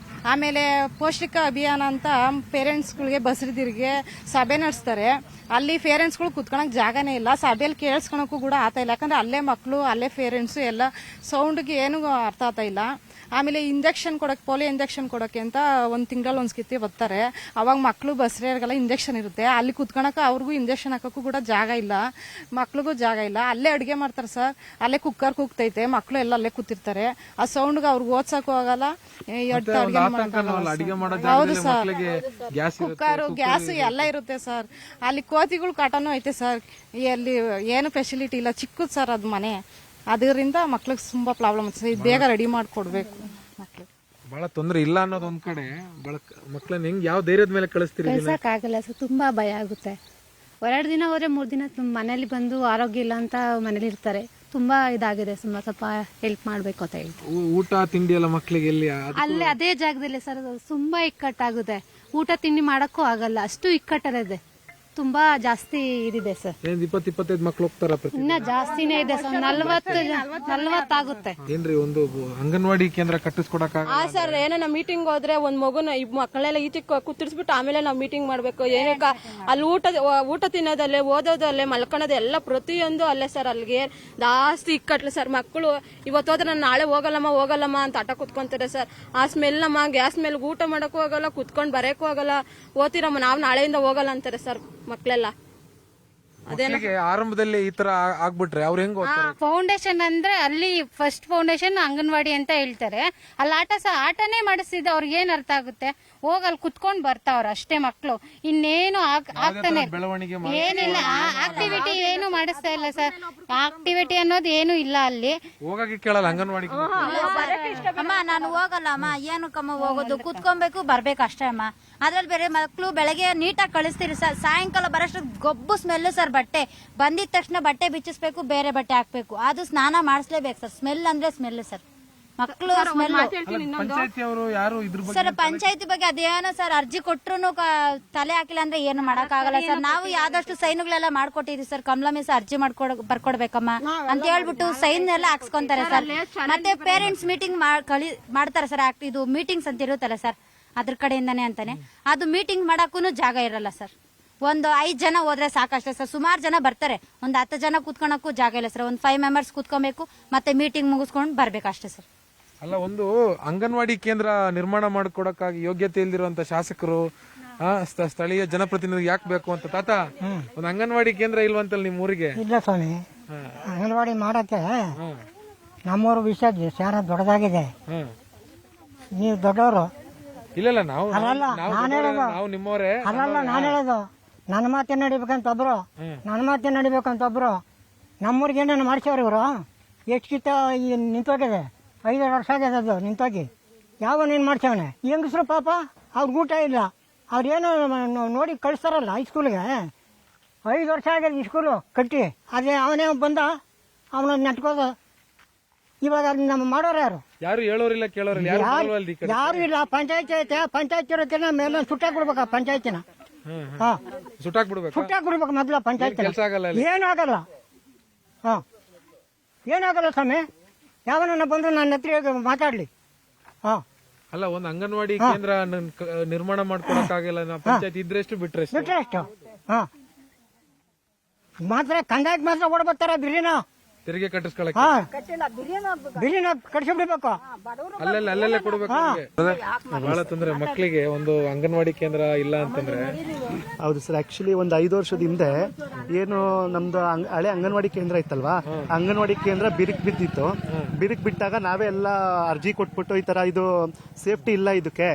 ಆಮೇಲೆ ಪೌಷ್ಟಿಕ ಅಭಿಯಾನ ಅಂತ ಪೇರೆಂಟ್ಸ್ಗಳಿಗೆ ಬಸರಿದಿರಿಗೆ ಸಭೆ ನಡೆಸ್ತಾರೆ. ಅಲ್ಲಿ ಪೇರೆಂಟ್ಸ್ಗಳು ಕುತ್ಕೊಳಕ್ ಜಾಗನೇ ಇಲ್ಲ. ಸಭೆಯಲ್ಲಿ ಕೇಳಿಸ್ಕೊಳಕ್ಕೂ ಕೂಡ ಆತ ಇಲ್ಲ. ಯಾಕಂದ್ರೆ ಅಲ್ಲೇ ಮಕ್ಕಳು, ಅಲ್ಲೇ ಪೇರೆಂಟ್ಸು ಎಲ್ಲ ಸೌಂಡ್ಗೆ ಏನು ಅರ್ಥ ಆಗ್ತಾ ಇಲ್ಲ. ಆಮೇಲೆ ಇಂಜೆಕ್ಷನ್ ಕೊಡಕ್ಕೆ, ಪೋಲಿಯೋ ಇಂಜೆಕ್ಷನ್ ಕೊಡಕ್ಕೆ ಅಂತ 1 ತಿಂಗಳಲ್ಲಿ ಒಂದ್ಸತಿ ಬರ್ತಾರೆ. ಅವಾಗ ಮಕ್ಳು ಬಸ್ರಿಯರಿಗೆಲ್ಲ ಇಂಜೆಕ್ಷನ್ ಇರುತ್ತೆ. ಅಲ್ಲಿ ಕುತ್ಕೊಳಕ ಅವ್ರಿಗೂ ಇಂಜೆಕ್ಷನ್ ಹಾಕಕ್ಕೂ ಕೂಡ ಜಾಗ ಇಲ್ಲ, ಮಕ್ಳಿಗೂ ಜಾಗ ಇಲ್ಲ. ಅಲ್ಲೇ ಅಡುಗೆ ಮಾಡ್ತಾರೆ ಸರ್. ಅಲ್ಲೇ ಕುಕ್ಕರ್ ಕೂಗ್ತೈತೆ, ಮಕ್ಳು ಎಲ್ಲ ಅಲ್ಲೇ ಕೂತಿರ್ತಾರೆ. ಆ ಸೌಂಡ್ಗೆ ಅವ್ರಿಗೆ ಓದ್ಸಕ್ಕೂ ಆಗಲ್ಲ. ಹೌದು ಸರ್, ಕುಕ್ಕರು ಗ್ಯಾಸ್ ಎಲ್ಲ ಇರುತ್ತೆ ಸರ್. ಅಲ್ಲಿ ಕೋತಿಗಳು ಕಾಟನೂ ಐತೆ ಸರ್. ಅಲ್ಲಿ ಏನು ಫೆಸಿಲಿಟಿ ಇಲ್ಲ, ಚಿಕ್ಕದು ಸರ್ ಅದು ಮನೆ. ಅದರಿಂದ ಮಕ್ಳಿಗೆ ತುಂಬಾ ಪ್ರಾಬ್ಲಮ್ ಆಗ್ತದೆ. ಬೇಗ ರೆಡಿ ಮಾಡ್ಕೊಡ್ಬೇಕು ಮಕ್ಳಿಗೆ. ಬಹಳ ತೊಂದರೆ ಇಲ್ಲ ಅನ್ನೋದು ಒಂದ್ ಕಡೆ. ಮಕ್ಳನ್ನ ಹೆಂಗ್ ಯಾವ ಧೈರ್ಯದ ಮೇಲೆ ಕಳಿಸ್ತೀರಿ? ಆಗಲ್ಲ ಸರ್, ತುಂಬಾ ಭಯ ಆಗುತ್ತೆ. 2 ದಿನ ಹೋದ್ರೆ 3 ದಿನ ಮನೇಲಿ ಬಂದು ಆರೋಗ್ಯ ಇಲ್ಲ ಅಂತ ಮನೇಲಿ ಇರ್ತಾರೆ. ತುಂಬಾ ಇದಾಗಿದೆ. ಸ್ವಲ್ಪ ಹೆಲ್ಪ್ ಮಾಡ್ಬೇಕು ಅಂತ ಹೇಳ್ತೀವಿ. ಊಟ ತಿಂಡಿ ಎಲ್ಲ ಮಕ್ಳಿಗೆ ಎಲ್ಲಿ? ಅಲ್ಲೇ ಅದೇ ಜಾಗದಲ್ಲಿ ಸರ್ ತುಂಬಾ ಇಕ್ಕಟ್ಟಾಗುತ್ತೆ. ಊಟ ತಿಂಡಿ ಮಾಡಕ್ಕೂ ಆಗಲ್ಲ, ಅಷ್ಟು ಇಕ್ಕಟ್ಟಲ್ಲಿದೆ. ತುಂಬಾ ಜಾಸ್ತಿ ಇದಿದೆ ಸರ್. 20-25 ಮಕ್ಳು ಹೋಗ್ತಾರ ಪ್ರತಿ? ಇನ್ನ ಜಾಸ್ತಿನೇ ಇದೆ ಸರ್, 40 ಆಗುತ್ತೆ. ಏನ್ರಿ ಒಂದು ಅಂಗನವಾಡಿ ಕೇಂದ್ರ ಕಟ್ಟಿಸ್ಕೊಡಕ? ಸರ್ ಏನಾರ ಮೀಟಿಂಗ್ ಹೋದ್ರೆ ಒಂದ್ ಮಗುನ ಈ ಮಕ್ಕಳೆಲ್ಲ ಈಚೆಗೆ ಕೂತಿರ್ಸ್ಬಿಟ್ಟು ಆಮೇಲೆ ನಾವು ಮೀಟಿಂಗ್ ಮಾಡ್ಬೇಕು. ಏನಕ್ಕ ಅಲ್ಲಿ ಊಟ ತಿನ್ನೋದಲ್ಲೇ, ಓದೋದಲ್ಲೇ, ಮಲ್ಕೊಳೋದು ಎಲ್ಲ ಪ್ರತಿಯೊಂದು ಅಲ್ಲೇ ಸರ್. ಅಲ್ಲಿಗೆ ಜಾಸ್ತಿ ಇಕ್ಕಟ್ಲು ಸರ್. ಮಕ್ಕಳು ಇವತ್ತು ಹೋದ್ರೆ ನಾನು ನಾಳೆ ಹೋಗಲ್ಲಮ್ಮ ಅಂತ ಆಟ ಕುತ್ಕೊಂತಾರೆ ಸರ್. ಆ ಸ್ಮೆಲ್ ಗ್ಯಾಸ್ ಮೇಲೆ ಊಟ ಮಾಡಕ್ಕೂ ಹೋಗಲ್ಲ, ಕುತ್ಕೊಂಡ್ ಬರಕ್ಕೂ ಹೋಗಲ್ಲ. ಓದ್ತಿರಮ್ಮ ನಾವು ನಾಳೆಯಿಂದ ಹೋಗಲ್ಲ ಅಂತಾರೆ ಸರ್ ಮಕ್ಕಳೆಲ್ಲ. ಮಕ್ಕಳಿಗೆ ಆರಂಭದಲ್ಲಿ ಈ ತರ ಆಗ್ಬಿಟ್ರೆ ಅವ್ರು ಹೆಂಗ್ ಓದ್ತಾರೆ? ಫೌಂಡೇಶನ್ ಅಂದ್ರೆ ಅಲ್ಲಿ ಫಸ್ಟ್ ಫೌಂಡೇಶನ್ ಅಂಗನವಾಡಿ ಅಂತ ಹೇಳ್ತಾರೆ. ಅಲ್ಲಿ ಆಟನೇ ಮಾಡಿಸಿದ ಅವ್ರಿಗೆ ಏನ್ ಅರ್ಥ ಆಗುತ್ತೆ? ಹೋಗಿ ಅಲ್ಲಿ ಕುತ್ಕೊಂಡ್ ಬರ್ತಾವ್ರ ಅಷ್ಟೇ ಮಕ್ಳು. ಇನ್ನೇನು ಆಗ್ತಾನೆ ಏನಿಲ್ಲ. ಆಕ್ಟಿವಿಟಿ ಏನು ಮಾಡಿಸ್ತಾ ಇಲ್ಲ ಸರ್. ಆಕ್ಟಿವಿಟಿ ಅನ್ನೋದು ಏನು ಇಲ್ಲ ಅಲ್ಲಿ. ಹೋಗಕ್ಕೆ ಕೇಳಲ್ಲ ಅಂಗನವಾಡಿ. ಅಮ್ಮ ನಾನು ಹೋಗಲ್ಲ ಅಮ್ಮ, ಏನಕ್ಕಮ್ಮ ಹೋಗೋದು? ಕುತ್ಕೊಬೇಕು ಬರ್ಬೇಕು ಅಷ್ಟೇ ಅಮ್ಮ. ಅದ್ರಲ್ಲಿ ಬೇರೆ ಮಕ್ಳು ಬೆಳಗ್ಗೆ ನೀಟಾಗಿ ಕಳಿಸ್ತೀರಿ ಸರ್, ಸಾಯಂಕಾಲ ಬರೋಷ್ಟು ಗೊಬ್ಬು ಸ್ಮೆಲ್ ಸರ್. ಬಟ್ಟೆ ಬಂದಿದ ತಕ್ಷಣ ಬಟ್ಟೆ ಬಿಚ್ಚಿಸ್ಬೇಕು, ಬೇರೆ ಬಟ್ಟೆ ಹಾಕ್ಬೇಕು, ಅದು ಸ್ನಾನ ಮಾಡಿಸ್ಲೇಬೇಕು ಸರ್. ಸ್ಮೆಲ್ ಅಂದ್ರೆ ಸ್ಮೆಲ್ ಸರ್. ಮಕ್ಕಳು ಸ್ಮೆಲ್ ಪಂಚಾಯತಿ ಅವರು ಯಾರು ಇದ್ರ ಬಗ್ಗೆ? ಸರ್ ಪಂಚಾಯತಿ ಬಗ್ಗೆ ಅದೇನೋ ಸರ್, ಅರ್ಜಿ ಕೊಟ್ರು ತಲೆ ಹಾಕಿಲ್ಲ ಅಂದ್ರೆ ಏನು ಮಾಡಕ್ ಆಗಲ್ಲ ಸರ್. ನಾವು ಯಾವ್ದಷ್ಟು ಸೈನ್ಗಳೆಲ್ಲ ಮಾಡ್ಕೊಟ್ಟಿದೀವಿ ಸರ್. ಕಮಲಾ ಮಿಸ್ ಅರ್ಜಿ ಬರ್ಕೊಡ್ಬೇಕಮ್ಮ ಅಂತ ಹೇಳ್ಬಿಟ್ಟು ಸೈನ್ ಎಲ್ಲ ಹಾಕ್ಸ್ಕೊಂತಾರೆ ಸರ್. ಮತ್ತೆ ಪೇರೆಂಟ್ಸ್ ಮೀಟಿಂಗ್ ಮಾಡ್ತಾರೆ ಸರ್. ಇದು ಮೀಟಿಂಗ್ಸ್ ಅಂತ ಇರುತ್ತಲ್ಲ ಸರ್, ಅದ್ರ ಕಡೆಯಿಂದಾನೆ ಅಂತಾನೆ. ಅದು ಮೀಟಿಂಗ್ ಮಾಡಕ್ಕೂ ಜಾಗ ಇರಲ್ಲ ಸರ್. ಒಂದು 5 ಜನ ಹೋದ್ರೆ ಸಾಕಷ್ಟೇ ಸರ್. ಸುಮಾರು ಜನ ಬರ್ತಾರೆ, ಒಂದು 10 ಜನ ಕೂತ್ಕೊಳಕ್ಕೂ ಜಾಗ ಇಲ್ಲ ಸರ್. ಒಂದು 5 ಮೆಂಬರ್ಸ್ ಕೂತ್ಕೊಬೇಕು, ಮತ್ತೆ ಮೀಟಿಂಗ್ ಮುಗಿಸ್ಕೊಂಡು ಬರ್ಬೇಕಷ್ಟೇ ಸರ್. ಅಲ್ಲ, ಒಂದು ಅಂಗನವಾಡಿ ಕೇಂದ್ರ ನಿರ್ಮಾಣ ಮಾಡಿಕೊಡಕ್ಕಾಗಿ ಯೋಗ್ಯತೆ ಇಲ್ದಿರುವಂತ ಶಾಸಕರು, ಸ್ಥಳೀಯ ಜನಪ್ರತಿನಿಧಿ ಯಾಕೆ ಬೇಕು ಅಂತ? ತಾತ, ಒಂದು ಅಂಗನವಾಡಿ ಕೇಂದ್ರ ಇಲ್ವಂತಲ್ಲ ನಿಮ್ಮ ಊರಿಗೆ? ಇಲ್ಲ ಸ್ವಾಮಿ, ಅಂಗನವಾಡಿ ಮಾಡಕ್ಕೆ ನಮ್ಮೂರು ವಿಷಯ ಶಾರ ದೊಡ್ಡದಾಗಿದೆ. ನೀವು ದೊಡ್ಡವರು. ಇಲ್ಲ ನಾವು ನಿಮ್ಮವರೇ. ಅಲ್ಲಲ್ಲ, ನಾನು ಹೇಳೋದು ನನ್ನ ಮಾತೇನು ನಡಿಬೇಕಂತ ಒಬ್ರು ನಮ್ಮೂರಿಗೆ ಏನೇನು ಮಾಡ್ಸವ್ರು ಇವರು. ಎಷ್ಟು ಕಿತ್ತ ನಿಂತೋಗಿದೆ, 5 ವರ್ಷ ಆಗಿದೆ ಅದು ನಿಂತೋಗಿ. ಯಾವನೇನು ಮಾಡ್ಸವನೆ? ಹೆಂಗಸ್ರು ಪಾಪ, ಅವ್ರಿಗೆ ಊಟ ಇಲ್ಲ. ಅವ್ರೇನು ನೋಡಿ ಕಳಿಸ್ತಾರಲ್ಲ ಹೈಸ್ಕೂಲ್ಗೆ. 5 ವರ್ಷ ಆಗಿದೆ ಸ್ಕೂಲು ಕಟ್ಟಿ. ಅದೇ ಅವನೇ ಬಂದ ಅವನ ನೆಟ್ಕೋದು. ಇವಾಗ ನಮ್ಮ ಮಾಡೋರು ಯಾರು ಹೇಳೋರಿಲ್ಲ, ಕೇಳೋರಿಲ್ಲ, ಯಾರು ಇಲ್ಲ. ಪಂಚಾಯತಿ ಐತೆ, ಪಂಚಾಯತಿ ಇರೋಕೆ ಮೇಲೆ ಸುಟ್ಟಾಕ್ ಬಿಡ್ಬೇಕ ಪಂಚಾಯತಿನ. ಸುಟ್ಟಾಕ್ ಬಿಡ್ಬೇಕು ಮೊದ್ಲ ಪಂಚಾಯತಿ. ಏನು ಆಗಲ್ಲ. ಏನಾಗಲ್ಲ ಸ್ವಾಮಿ. ಯಾವನ ಬಂದ್ರು ನನ್ನ ಹತ್ರ ಮಾತಾಡ್ಲಿ. ಅಲ್ಲ, ಒಂದು ಅಂಗನವಾಡಿ ಕೇಂದ್ರ ನಿರ್ಮಾಣ ಮಾಡ್ಕೊಡಕ್ಕಾಗಲ್ಲ. ಪಂಚಾಯತ್ ಇದ್ರೆಷ್ಟು ಬಿಟ್ರೆಷ್ಟು ಮಾತ್ರ ಕಂದಾಯಕ್ಕೆ ಮಾತ್ರ ಓಡ್ಬರ್ತಾರ. ಬಿರಿನ ತೆರಿಗೆ ಕಟ್ಟಿಸ್ಕೊಳಕ್ಕೆ ಬಿರಿನ ಕಟ್ಸಿಬಿಡ್ಬೇಕು. ಅಲ್ಲೆಲ್ಲ ಕೊಡ್ಬೇಕು. ಬಹಳ ತೊಂದ್ರೆ ಮಕ್ಕಳಿಗೆ. ಒಂದು ಅಂಗನವಾಡಿ ಕೇಂದ್ರ ಇಲ್ಲ ಅಂತಂದ್ರೆ. ಹೌದು ಸರ್, ಆಕ್ಚುಲಿ ಒಂದು 5 ವರ್ಷದ ಹಿಂದೆ ಏನು ನಮ್ದು ಹಳೆ ಅಂಗನವಾಡಿ ಕೇಂದ್ರ ಇತ್ತಲ್ವಾ, ಅಂಗನವಾಡಿ ಕೇಂದ್ರ ಬಿರುಕು ಬಿದ್ದಿತ್ತು. ಬಿರುಕು ಬಿಟ್ಟಾಗ ನಾವೇ ಎಲ್ಲ ಅರ್ಜಿ ಕೊಟ್ಬಿಟ್ಟು ಈ ತರ ಇದು ಸೇಫ್ಟಿ ಇಲ್ಲ ಇದಕ್ಕೆ,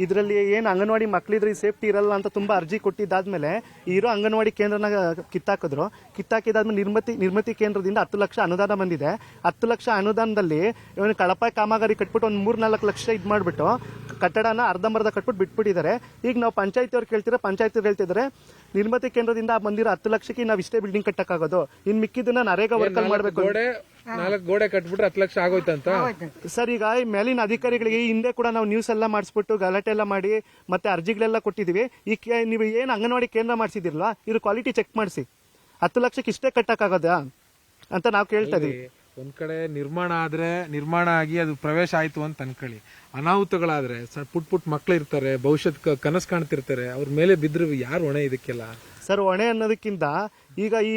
ಇದರಲ್ಲಿ ಏನು ಅಂಗನವಾಡಿ ಮಕ್ಕಳಿದ್ರೆ ಈ ಸೇಫ್ಟಿ ಇರಲ್ಲ ಅಂತ ತುಂಬಾ ಅರ್ಜಿ ಕೊಟ್ಟಿದ್ದಾದ್ಮೇಲೆ ಇರೋ ಅಂಗನವಾಡಿ ಕೇಂದ್ರನ ಕಿತ್ತಾಕಿದಾದ್ಮೇಲೆ ನಿರ್ಮಿತಿ ಕೇಂದ್ರದಿಂದ 10 ಲಕ್ಷ ಅನುದಾನ ಬಂದಿದೆ. 10 ಲಕ್ಷ ಅನುದಾನದಲ್ಲಿ ಇವನು ಕಳಪ ಕಾಮಗಾರಿ ಕಟ್ಬಿಟ್ಟು ಒಂದು 3-4 ಲಕ್ಷ ಇದು ಮಾಡ್ಬಿಟ್ಟು ಕಟ್ಟಡನ ಅರ್ಧಂಬರ್ಧ ಕಟ್ಬಿಟ್ಟು ಬಿಟ್ಬಿಟ್ಟಿದ್ದಾರೆ. ಈಗ ನಾವು ಪಂಚಾಯತಿ ಅವ್ರು ಕೇಳ್ತಿದ್ರೆ ಪಂಚಾಯತಿ ಹೇಳ್ತಿದ್ದಾರೆ ನಿರ್ಮಿತಿ ಕೇಂದ್ರದಿಂದ ಬಂದಿರೋ 10 ಲಕ್ಷಕ್ಕೆ ನಾವು ಇಷ್ಟೇ ಬಿಲ್ಡಿಂಗ್ ಕಟ್ಟಕ್ಕಾಗೋದು, ಇನ್ ಮಿಕ್ಕಿದ್ದನ್ನ ನರೇಗಾ ವರ್ಕ್ ಮಾಡ್ಬೇಕು. 4 ಗೋಡೆ ಕಟ್ಬಿಟ್ರೆ 10 ಲಕ್ಷ ಆಗೋಯ್ತಂತ ಸರ್. ಈಗ ಮೇಲಿನ ಅಧಿಕಾರಿಗಳಿಗೆ ಹಿಂದೆ ಕೂಡ ನಾವು ನ್ಯೂಸ್ ಎಲ್ಲ ಮಾಡಿಸ್ಬಿಟ್ಟು ಗಲಾಟೆ ಎಲ್ಲ ಮಾಡಿ ಮತ್ತೆ ಅರ್ಜಿಗಳೆಲ್ಲ ಕೊಟ್ಟಿದೀವಿ. ಈಗ ನೀವು ಏನು ಅಂಗನವಾಡಿ ಕೇಂದ್ರ ಮಾಡಿಸಿದಿರಲ್ವಾ, ಇದು ಕ್ವಾಲಿಟಿ ಚೆಕ್ ಮಾಡಿಸಿ. 10 ಲಕ್ಷಕ್ಕೆ ಇಷ್ಟೇ ಕಟ್ಟಕ್ಕಾಗದಾ ಅಂತ ನಾವು ಕೇಳ್ತಾ ಇದೀವಿ. ಒಂದ್ ಕಡೆ ನಿರ್ಮಾಣ ಆಗಿ ಅದು ಪ್ರವೇಶ ಆಯ್ತು ಅಂತ ಅನ್ಕೊಳ್ಳಿ, ಅನಾಹುತಗಳಾದ್ರೆ ಪುಟ್ ಮಕ್ಳು ಇರ್ತಾರೆ, ಭವಿಷ್ಯತ್ ಕನಸು ಕಾಣ್ತಿರ್ತಾರೆ, ಅವ್ರ ಮೇಲೆ ಬಿದ್ರು ಯಾರು ಹೊಣೆ ಇದಕ್ಕೆಲ್ಲ? ಸರ್, ಹೊಣೆ ಅನ್ನೋದಕ್ಕಿಂತ ಈಗ ಈ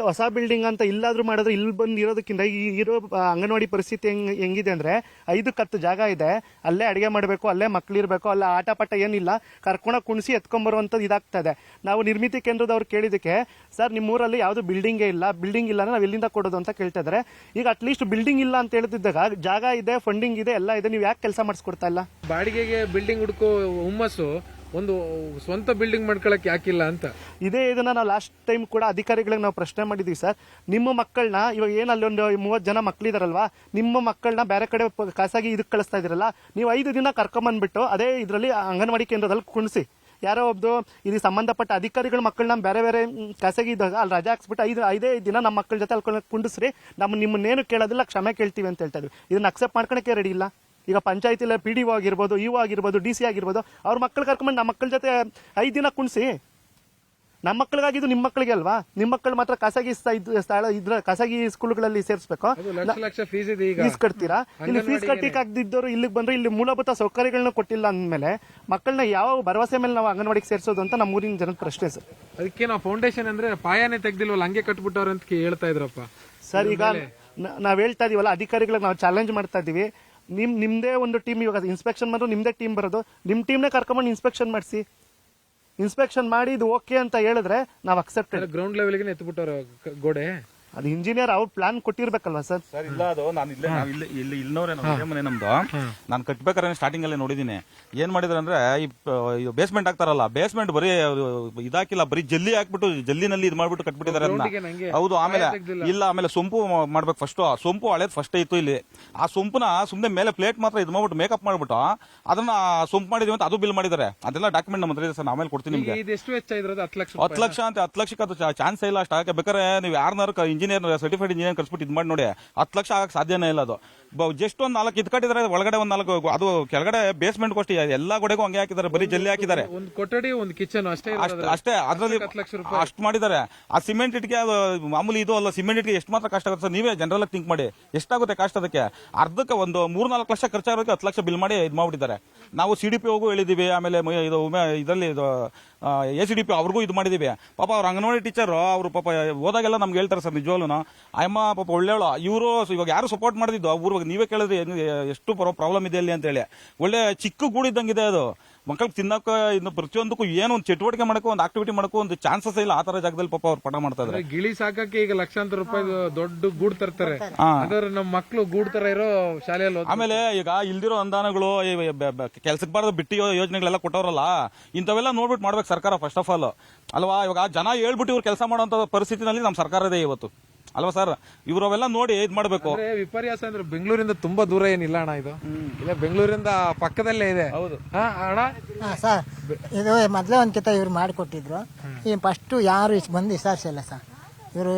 ಹೊಸ ಬಿಲ್ಡಿಂಗ್ ಅಂತ ಇಲ್ಲಾದ್ರೂ ಮಾಡಿದ್ರೆ ಇಲ್ಲಿ ಬಂದು ಇರೋದಕ್ಕಿಂತ ಈ ಇರೋ ಅಂಗನವಾಡಿ ಪರಿಸ್ಥಿತಿ ಹೆಂಗಿದೆ ಅಂದ್ರೆ 5 ಕತ್ತು ಜಾಗ ಇದೆ, ಅಲ್ಲೇ ಅಡಿಗೆ ಮಾಡಬೇಕು, ಅಲ್ಲೇ ಮಕ್ಳಿರ್ಬೇಕು, ಅಲ್ಲೇ ಆಟ ಪಾಠ ಏನಿಲ್ಲ, ಕರ್ಕೊಂಡೋಗಿ ಕುಣಿಸಿ ಎತ್ಕೊಂಡ್ಬರುವಂಥದ್ದು ಇದಾಗ್ತದೆ. ನಾವು ನಿರ್ಮಿತಿ ಕೇಂದ್ರದವ್ರು ಕೇಳಿದಕ್ಕೆ ಸರ್ ನಿಮ್ಮೂರಲ್ಲಿ ಯಾವ್ದು ಬಿಲ್ಡಿಂಗೇ ಇಲ್ಲ, ಬಿಲ್ಡಿಂಗ್ ಇಲ್ಲ ನಾವು ಎಲ್ಲಿಂದ ಕೊಡೋದು ಅಂತ ಕೇಳ್ತಾ ಇದ್ದಾರೆ. ಈಗ ಅಟ್ಲೀಸ್ಟ್ ಬಿಲ್ಡಿಂಗ್ ಇಲ್ಲ ಅಂತ ಹೇಳ್ತಿದ್ದಾಗ ಜಾಗ ಇದೆ, ಫಂಡಿಂಗ್ ಇದೆ, ಎಲ್ಲ ಇದೆ, ನೀವು ಯಾಕೆ ಕೆಲಸ ಮಾಡಿಸ್ಕೊಡ್ತಾ ಇಲ್ಲ? ಬಾಡಿಗೆಗೆ ಬಿಲ್ಡಿಂಗ್ ಹುಡ್ಕೋ ಹುಮ್ಮಸ್ಸು ಒಂದು ಸ್ವಂತ ಬಿಲ್ಡಿಂಗ್ ಮಾಡ್ಕೊಳಕ್ ಯಾಕಿಲ್ಲ ಅಂತ. ಇದನ್ನ ನಾವು ಲಾಸ್ಟ್ ಟೈಮ್ ಕೂಡ ಅಧಿಕಾರಿಗಳಿಗೆ ನಾವು ಪ್ರಶ್ನೆ ಮಾಡಿದೀವಿ ಸರ್. ನಿಮ್ಮ ಮಕ್ಕಳನ್ನ ಇವಾಗ ಏನ್ ಅಲ್ಲಿ ಒಂದು 30 ಜನ ಮಕ್ಕಳಿದಾರಲ್ವಾ, ನಿಮ್ಮ ಮಕ್ಕಳನ್ನ ಬೇರೆ ಕಡೆ ಖಾಸಗಿ ಇದಕ್ಕೆ ಕಳಿಸ್ತಾ ಇದೀರಲ್ಲ, ನೀವು 5 ದಿನ ಕರ್ಕೊಂಬಂದ್ಬಿಟ್ಟು ಅದೇ ಇದರಲ್ಲಿ ಅಂಗನವಾಡಿ ಕೇಂದ್ರದಲ್ಲಿ ಕುಣಿಸಿ. ಯಾರೋ ಒಬ್ದು ಇದಕ್ಕೆ ಸಂಬಂಧಪಟ್ಟ ಅಧಿಕಾರಿಗಳ ಮಕ್ಕಳನ್ನ ಬೇರೆ ಬೇರೆ ಖಾಸಗಿ ಇದ್ದಾಗ ಅಲ್ಲಿ ರಜಾ ಹಾಕ್ಸ್ಬಿಟ್ಟು 5 ದಿನ ನಮ್ಮ ಮಕ್ಕಳ ಜೊತೆ ಅಲ್ಲಿ ಕುಂಡಿಸ್ರಿ, ನಿಮ್ಮನ್ನೇನು ಕೇಳೋದಿಲ್ಲ, ಕ್ಷಮೆ ಕೇಳ್ತೀವಿ ಅಂತ ಹೇಳ್ತಾ ಇದ್ವಿ. ಇದನ್ನ ಅಕ್ಸೆಪ್ಟ್ ಮಾಡ್ಕೊಳಕ್ಕೆ ರೆಡಿ ಇಲ್ಲ. ಈಗ ಪಂಚಾಯತಿಲ PDO ಆಗಿರ್ಬೋದು, ಇಒ ಆಗಿರ್ಬೋದು, DC ಆಗಿರ್ಬೋದು, ಅವ್ರ ಮಕ್ಕಳು ಕರ್ಕೊಂಡ್ಬಂದು ನಮ್ಮ ಮಕ್ಕಳ ಜೊತೆ 5 ದಿನ ಕುಣಿಸಿ. ನಮ್ಮ ಮಕ್ಕಳಿಗಾಗಿದ್ದು ನಿಮ್ಮ ಮಕ್ಕಳಿಗೆ ಅಲ್ವಾ? ನಿಮ್ಮ ಮಕ್ಕಳು ಮಾತ್ರ ಖಾಸಗಿ ಸ್ಥಳ ಇದ್ರ ಖಾಸಗಿ ಸ್ಕೂಲ್ಗಳಲ್ಲಿ ಸೇರಿಸಬೇಕು, ಲಕ್ಷ ಫೀಸ್ ಇದೆ ಈಗ. ಫೀಸ್ ಕಟ್ತೀರಾ? ಇಲ್ಲಿ ಫೀಸ್ ಕಟ್ಟಿಕ್ ಆಗದಿದ್ದವರು ಇಲ್ಲಿಗೆ ಬಂದ್ರೆ ಇಲ್ಲಿ ಮೂಲಭೂತ ಸೌಕರ್ಯಗಳನ್ನ ಕೊಟ್ಟಿಲ್ಲ ಅಂದ್ಮೇಲೆ ಮಕ್ಕಳನ್ನ ಯಾವ ಭರವಸೆ ಮೇಲೆ ನಾವು ಅಂಗನವಾಡಿಗೆ ಸೇರಿಸೋದು ಅಂತ ನಮ್ಮ ಊರಿನ ಜನದ ಪ್ರಶ್ನೆ ಸರ್. ಅದಕ್ಕೆ ನಾವು ಫೌಂಡೇಶನ್ ಅಂದ್ರೆ ಪಾಯನೇ ತೆಗ್ದಿಲ್ವಲ್ಲ, ಹಂಗೆ ಕಟ್ಬಿಟ್ಟವ್ರ ಅಂತ ಹೇಳ್ತಾ ಇದ್ರಪ್ಪ ಸರ್. ಈಗ ನಾವ್ ಹೇಳ್ತಾ ಇದೀವಲ್ಲ, ಅಧಿಕಾರಿಗಳಿಗೆ ನಾವು ಚಾಲೆಂಜ್ ಮಾಡ್ತಾ ಇದೀವಿ. ನಿಮ್ದೇ ಒಂದು ಟೀಮ್, ಇವಾಗ ಇನ್ಸ್ಪೆಕ್ಷನ್ ಮಾಡೋದು ನಿಮ್ದೇ ಟೀಮ್ ಬರೋದು, ನಿಮ್ ಟೀಮ್ನೇ ಕರ್ಕೊಂಡ್ಬಂದು ಇನ್ಸ್ಪೆಕ್ಷನ್ ಮಾಡಿಸಿ. ಇನ್ಸ್ಪೆಕ್ಷನ್ ಮಾಡಿ ಇದು ಓಕೆ ಅಂತ ಹೇಳಿದ್ರೆ ನಾವು ಅಕ್ಸೆಪ್ಟೆಡ್. ಗ್ರೌಂಡ್ ಲೆವೆಲ್ಗೆ ಎತ್ಬಿಟ್ಟವ್ರ ಗೋಡೆ. ಅದು ಇಂಜಿನಿಯರ್ ಅವ್ರು ಪ್ಲಾನ್ ಕೊಟ್ಟಿರ್ಬೇಕಲ್ವಾ ಸರ್? ಸರ್ ಇಲ್ಲ, ಅದು ನಾನು ಇಲ್ಲನವ್ರೆ ಮನೆ ನಮ್ದು. ನಾನು ಕಟ್ಬೇಕಾದ್ರೆ ಸ್ಟಾರ್ಟಿಂಗ್ ಅಲ್ಲೇ ನೋಡಿದೀನಿ ಏನ್ ಮಾಡಿದ್ರೆ ಅಂದ್ರೆ ಈ ಬೇಸ್ಮೆಂಟ್ ಹಾಕ್ತಾರಲ್ಲ, ಬೇಸ್ಮೆಂಟ್ ಬರೀ ಇದಾಕಿಲ್ಲ, ಬರೀ ಜಲ್ಲಿ ಹಾಕ್ಬಿಟ್ಟು ಜಲ್ಲಿನಲ್ಲಿ ಇದು ಮಾಡ್ಬಿಟ್ಟು ಕಟ್ಬಿಟ್ಟಿದ್ದಾರೆ ಅದನ್ನ. ಹೌದು, ಆಮೇಲೆ ಸೊಂಪು ಮಾಡ್ಬೇಕು ಫಸ್ಟ್. ಸೊಂಪು ಹಳೇದ್ ಫಸ್ಟ್ ಇತ್ತು ಇಲ್ಲಿ. ಆ ಸೊಂಪುನ ಸುಮ್ನೆ ಮೇಲೆ ಪ್ಲೇಟ್ ಮಾತ್ರ ಇದು ಮಾಡ್ಬಿಟ್ಟು ಮೇಕಪ್ ಮಾಡ್ಬಿಟ್ಟು ಅದನ್ನ ಸೊಂಪು ಮಾಡಿದೀವಿ ಅಂತ ಅದು ಬಿಲ್ ಮಾಡಿದ್ದಾರೆ. ಅದೆಲ್ಲ ಡಾಕ್ಯುಮೆಂಟ್ ನಮ್ಮ ಹತ್ರ ಇದೆ ಸರ್, ಆಮೇಲೆ ಕೊಡ್ತೀನಿ ನಿಮ್ಗೆ. ಎಷ್ಟು ವೆಚ್ಚ ಇದ್ರದ್ದು? 10 ಲಕ್ಷ. 10 ಲಕ್ಷ ಅಂತ. 10 ಲಕ್ಷಕ್ಕೆ ಅದು ಚಾನ್ಸ್ ಇಲ್ಲ. ಅಷ್ಟು ಬೇಕಾದ್ರೆ ನೀವು ಯಾರನ್ನಾರು ಇಂಜಿನಿಯರ್, ಸರ್ಟಿಫೈಡ್ ಇಂಜಿನಿಯರ್ ಕಳ್ಸ್ಬಿಟ್ಟು ಇದು ಮಾಡಿ ನೋಡಿ, 10 ಲಕ್ಷ ಆಗಕ್ಕೆ ಸಾಧ್ಯನೇ ಇಲ್ಲ. ಅದು ಜಸ್ಟ್ ಒಂದ್ 4 ಇದು ಕಟ್ಟಿದ್ರೆ ಒಳಗಡೆ ಒಂದ್ 4, ಅದು ಕೆಳಗಡೆ ಬೇಸ್ಮೆಂಟ್ ಅಷ್ಟೇ, ಎಲ್ಲಾ ಗೋಡೆಗೂ ಹಂಗೆ ಹಾಕಿದ್ದಾರೆ, ಬರೀ ಜಲ್ಲಿ ಹಾಕಿದ್ದಾರೆ. ಒಂದು ಕೊಠಡಿ, ಒಂದು ಕಿಚನ್ ಅಷ್ಟೇ. ಅದ್ರಲ್ಲಿ ಅಷ್ಟು ಮಾಡಿದ್ದಾರೆ. ಆ ಸಿಮೆಂಟ್ ಇಟ್ಗೆ ಮಾಮೂಲಿ ಇದು ಅಲ್ಲ, ಸಿಮೆಂಟ್ ಇಟ್ಗೆ ಎಷ್ಟು ಮಾತ್ರ ಕಷ್ಟ ಆಗುತ್ತೆ ಸರ್? ನೀವೇ ಜನರಲ್ ಥಿಂಕ್ ಮಾಡಿ ಎಷ್ಟಾಗುತ್ತೆ ಕಾಸ್ಟ್. ಅದಕ್ಕೆ ಅರ್ಧಕ್ಕೆ ಒಂದು 3-4 ಲಕ್ಷ ಖರ್ಚಾಗೋದಕ್ಕೆ 10 ಲಕ್ಷ ಬಿಲ್ ಮಾಡಿ ಇದು ಮಾಡ್ಬಿಟ್ಟಿದ್ದಾರೆ. ನಾವು CDP ಹೋಗು ಹೇಳಿದೀವಿ, ಆಮೇಲೆ ಇದು ಇದರಲ್ಲಿ ACDP ಅವ್ರಿಗೂ ಇದು ಮಾಡಿದೀವಿ. ಪಾಪ ಅವ್ರ ಅಂಗನವಾಡಿ ಟೀಚರ್ ಅವರು ಪಾಪ ಹೋದಾಗೆಲ್ಲ ನಮ್ಗೆ ಹೇಳ್ತಾರೆ ಸರ್, ನಿಜವಾಗ್ಲೂ ಅಮ್ಮ ಪಾಪ ಒಳ್ಳೆಯವಳು. ಇವರು ಇವಾಗ ಯಾರು ಸಪೋರ್ಟ್ ಮಾಡಿದ್ದು ಊರು, ನೀವೇ ಕೇಳಿದ್ರಿ ಎಷ್ಟು ಪ್ರಾಬ್ಲಮ್ ಇದೆ ಅಲ್ಲಿ ಅಂತ ಹೇಳಿ. ಒಳ್ಳೆ ಚಿಕ್ಕ ಗೂಡಿದ್ದಂಗಿದೆ ಅದು. ಮಕ್ಕಳಿಗೆ ತಿನ್ನಕ್ಕೆ, ಇನ್ನು ಪ್ರತಿಯೊಂದಕ್ಕೂ ಏನೋ ಒಂದು ಚಟುವಟಿಕೆ ಮಾಡಕ್ಕೂ, ಒಂದು ಆಕ್ಟಿವಿಟಿ ಮಾಡಕ್ಕೂ ಒಂದು ಚಾನ್ಸಸ್ ಇಲ್ಲ. ಆ ತರ ಜಾಗದಲ್ಲಿ ಪಾಪ ಅವ್ರು ಪಠ ಮಾಡ್ತಾ ಇದ್ದಾರೆ. ಗಿಳಿ ಸಾಕಕ್ಕೆ ಈಗ ಲಕ್ಷಾಂತರ ರೂಪಾಯಿ ದೊಡ್ಡ ಗೂಡ್ ತರ್ತಾರೆ. ಅದ್ರ ನಮ್ಮ ಮಕ್ಕಳು ಗೂಡ್ ತರ ಇರೋ ಶಾಲೆಯಲ್ಲಿ. ಆಮೇಲೆ ಈಗ ಇಲ್ದಿರೋ ಅನುದಾನಗಳು, ಕೆಲ್ಸಕ್ಕೆ ಬಾರದ ಬಿಟ್ಟಿ ಯೋಜನೆಗಳೆಲ್ಲ ಕೊಟ್ಟವ್ರಲ್ಲ, ಇಂಥವೆಲ್ಲ ನೋಡ್ಬಿಟ್ಟು ಮಾಡ್ಬೇಕು ಸರ್ಕಾರ ಫಸ್ಟ್ ಆಫ್ ಆಲ್ ಅಲ್ವಾ? ಇವಾಗ ಜನ ಹೇಳ್ಬಿಟ್ಟು ಇವ್ರು ಕೆಲಸ ಮಾಡುವಂತ ಪರಿಸ್ಥಿತಿನಲ್ಲಿ ನಮ್ಮ ಸರ್ಕಾರ ಇದೆ ಇವತ್ತು ಅಲ್ವಾ ಸರ್? ಇವರವೆಲ್ಲ ನೋಡಿ ಇದ್ ಮಾಡ್ಬೇಕು. ವಿಪರ್ಯಾಸ ಅಂದ್ರೆ ಬೆಂಗಳೂರಿಂದ ತುಂಬಾ ದೂರ ಏನಿಲ್ಲ ಅಣ್ಣ, ಇದು ಇಲ್ಲ ಬೆಂಗಳೂರಿಂದ ಪಕ್ಕದಲ್ಲೇ ಇದೆ. ಹೌದು ಅಣ್ಣ. ಸರ್ ಇದು ಮೊದಲೇ ಒಂದ್ಕಿತ ಇವ್ರು ಮಾಡಿಕೊಟ್ಟಿದ್ರು. ಈ ಫಸ್ಟ್ ಯಾರು ಬಂದು ವಿಚಾರಿಸಿಲ್ಲ ಸರ್. ಇವರು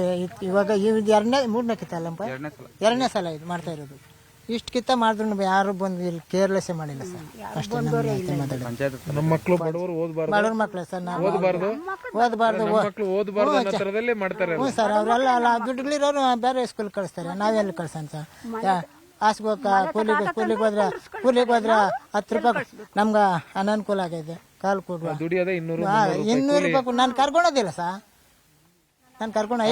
ಇವಾಗ ಮೂರನೇ ಕಿತ್ತ ಅಲ್ಲಪ್ಪ, 2ನೇ ಸಲ ಇದು ಮಾಡ್ತಾ ಇರೋದು. ಇಷ್ಟು ಕಿತ್ತ ಮಾಡಿದ್ರು ಯಾರು ಬಂದು ಇಲ್ಲಿ ಕೇರ್ಲೆಸ್ ಮಾಡಿಲ್ಲ ಸರ್. ಅಷ್ಟೇ ನಮ್ಮ ಮಕ್ಕಳು ಬಡವರು ಬಡವ್ರ ಮಕ್ಕಳು ಸರ್. ನಾವು ಓದಬಾರ್ದು ಮಾಡ್ತಾರೆ. ಹ್ಞೂ ಸರ್, ಅವರೆಲ್ಲ ದುಡ್ಡುಗಳಿರೋರು ಬೇರೆ ಸ್ಕೂಲ್ ಕಳಿಸ್ತಾರೆ. ನಾವೆಲ್ಲಿ ಕಳ್ಸೋಣ ಸರ್? ಹಾಸ್ಗೋಕ ಕೂಲಿಗೆ ಹೋದ್ರೆ 10 ರೂಪಾಯಿ ನಮ್ಗೆ ಅನನುಕೂಲ ಆಗೈತೆ. ಕಾಲು ಕೊಡುವ ದುಡಿಯೋದೇ 200 ರೂಪಾಯಿ. ನಾನು ಕರ್ಕೊಳೋದಿಲ್ಲ ಸರ್, ನಾನು ಕರ್ಕೊಂಡು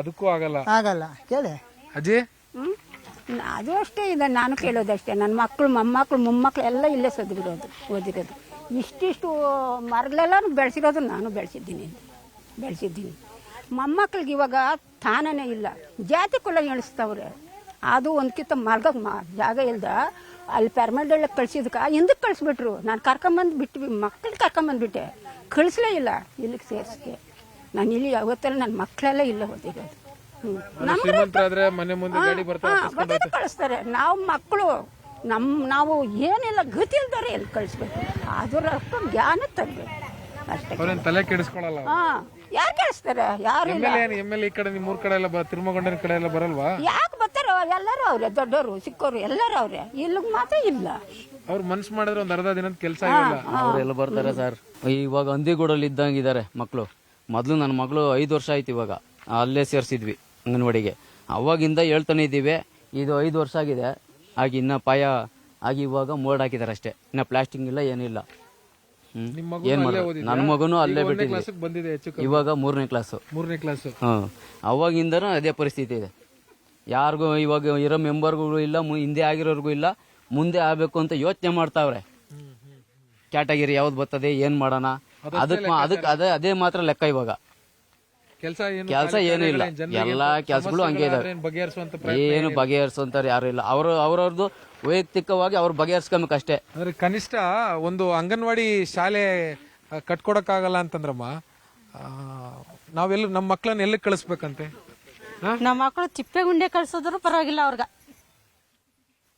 ಅದಕ್ಕೂ ಆಗಲ್ಲ. ಕೇಳಿ ಅಜ್ಜಿ. ಅದು ಅಷ್ಟೇ ಇದೆ, ನಾನು ಕೇಳೋದಷ್ಟೇ. ನನ್ನ ಮಕ್ಕಳು, ಮೊಮ್ಮಕ್ಕಳು, ಮೊಮ್ಮಕ್ಕಳು ಎಲ್ಲ ಇಲ್ಲೇ ಓದಿರೋದು. ಇಷ್ಟಿಷ್ಟು ಮರಗಳೆಲ್ಲ ಬೆಳೆಸಿರೋದು ನಾನು ಬೆಳೆಸಿದ್ದೀನಿ. ಮೊಮ್ಮಕ್ಕಳಿಗೆ ಇವಾಗ ತಾನೇ ಇಲ್ಲ, ಜಾತಿ ಕುಲ ಎಣಿಸ್ತವ್ರೆ. ಅದು ಒಂದ್ಕಿಂತ ಜಾಗ ಇಲ್ದ ಅಲ್ಲಿ ಪೆರ್ಮಂಡಳ್ಳಿ ಕಳ್ಸಿದ್ಕ ಹಿಂದಕ್ಕೆ ಕಳಿಸ್ಬಿಟ್ರು. ನಾನು ಮಕ್ಕಳು ಕರ್ಕೊಂಬಂದ್ಬಿಟ್ಟೆ, ಕಳಿಸ್ಲೇ ಇಲ್ಲ ಇಲ್ಲಿಗೆ ಸೇರಿಸ್ಕೆ. ನಾನು ಇಲ್ಲಿ ಯಾವತ್ತೆಲ್ಲ ನನ್ನ ಮಕ್ಕಳೆಲ್ಲ ಇಲ್ಲೇ ಓದಿರೋದು. ಕಳಿಸ್ತಾರೆ. ನಾವು ಮಕ್ಕಳು ನಾವು ಏನಿಲ್ಲ ಗತಿ ಇಲ್ದಾರೆ ಎಲ್ಲಿ ಕಳಿಸ್ಬೇಕು, ಅದರ ಜ್ಞಾನ ತರಬೇಕು ಅಷ್ಟೇ. ತಲೆ ಕೆಡಿಸ್ಕೊಳ್ಳಲ್ಲ. ಯಾರು ಕೇಳಿಸ್ತಾರೆ? ಯಾರು ಈ ಕಡೆ ನಿಮ್ಮೂರ್ ಕಡೆ ಎಲ್ಲ ತಿರುಮಗೊಂಡನ ಕಡೆ ಎಲ್ಲ ಬರಲ್ವಾ? ಯಾಕೆ ಬರ್ತಾರೋ? ಎಲ್ಲರೂ ಅವ್ರೆ, ದೊಡ್ಡವರು ಚಿಕ್ಕವರು ಎಲ್ಲರೂ ಅವ್ರೆ. ಇಲ್ಲಿಗೆ ಮಾತ್ರ ಇಲ್ಲ. ಅವ್ರು ಮನ್ಸು ಮಾಡಿದ್ರೆ ಒಂದ್ ಅರ್ಧ ದಿನದ ಕೆಲಸ ಅವರೆಲ್ಲ ಬರ್ತಾರೆ ಸರ್. ಇವಾಗ ಹಂದಿಗೂಡಲ್ಲಿ ಇದ್ದಂಗಿದ್ದಾರೆ ಮಕ್ಕಳು. ಮೊದಲು ನನ್ನ ಮಗಳು 5 ವರ್ಷ ಆಯ್ತು, ಇವಾಗ ಅಲ್ಲೇ ಸೇರಿಸಿದ್ವಿ ಅಂಗನವಾಡಿಗೆ. ಅವಾಗಿಂದ ಹೇಳ್ತಾನೆ ಇದ್ದೀವಿ. ಇದು 5 ವರ್ಷ ಆಗಿದೆ ಆಗಿ, ಇನ್ನ ಪಾಯ ಆಗಿ ಇವಾಗ ಮೋಡ್ ಹಾಕಿದಾರೆ ಅಷ್ಟೇ. ಇನ್ನ ಪ್ಲಾಸ್ಟಿಕ್ ಇಲ್ಲ, ಏನಿಲ್ಲ. ಏನ್ ಮಾಡೋದು? ನನ್ನ ಮಗನು ಅಲ್ಲೇ ಬಿಟ್ಟಿದ್ವಿ. ಇವಾಗ 3ನೇ ಕ್ಲಾಸ್. ಅವಾಗಿಂದನೂ ಅದೇ ಪರಿಸ್ಥಿತಿ ಇದೆ. ಯಾರಿಗೂ ಇವಾಗ ಇರೋ ಮೆಂಬರ್ಗಳು ಇಲ್ಲ, ಹಿಂದೆ ಆಗಿರೋರ್ಗೂ ಇಲ್ಲ. ಮುಂದೆ ಆಗ್ಬೇಕು ಅಂತ ಯೋಚನೆ ಮಾಡ್ತಾವ್ರೆ. ಕ್ಯಾಟಗಿರಿ ಯಾವ್ದು ಬರ್ತದೆ, ಏನ್ ಮಾಡೋಣ, ಅದೇ ಮಾತ್ರ ಲೆಕ್ಕ. ಇವಾಗ ಕೆಲಸ ಏನೂ ಇಲ್ಲ, ಎಲ್ಲಾ ಕೆಲ್ಸಗಳು ಹಂಗೆ ಇದಾವೆ. ಏನು ಬಗೆಹರಿಸುವಂತಾರೆ ಯಾರು ಇಲ್ಲ. ಅವ್ರವ್ರದ್ದು ವೈಯಕ್ತಿಕವಾಗಿ ಅವ್ರು ಬಗೆಹರಿಸ್ಕೊಬೇಕು ಅಷ್ಟೇ. ಅಂದ್ರೆ ಕನಿಷ್ಠ ಒಂದು ಅಂಗನವಾಡಿ ಶಾಲೆ ಕಟ್ಕೊಡಕ್ಕಾಗಲ್ಲ ಅಂತಂದ್ರಮ್ಮ, ನಾವೆಲ್ಲ ನಮ್ಮ ಮಕ್ಕಳನ್ನ ಎಲ್ಲಿ ಕಳಿಸ್ಬೇಕಂತೆ? ನಮ್ಮ ಮಕ್ಕಳು ತಿಪ್ಪೆಗುಂಡಿ ಕಳ್ಸಿದ್ರು ಪರವಾಗಿಲ್ಲ. ಅವ್ರಗ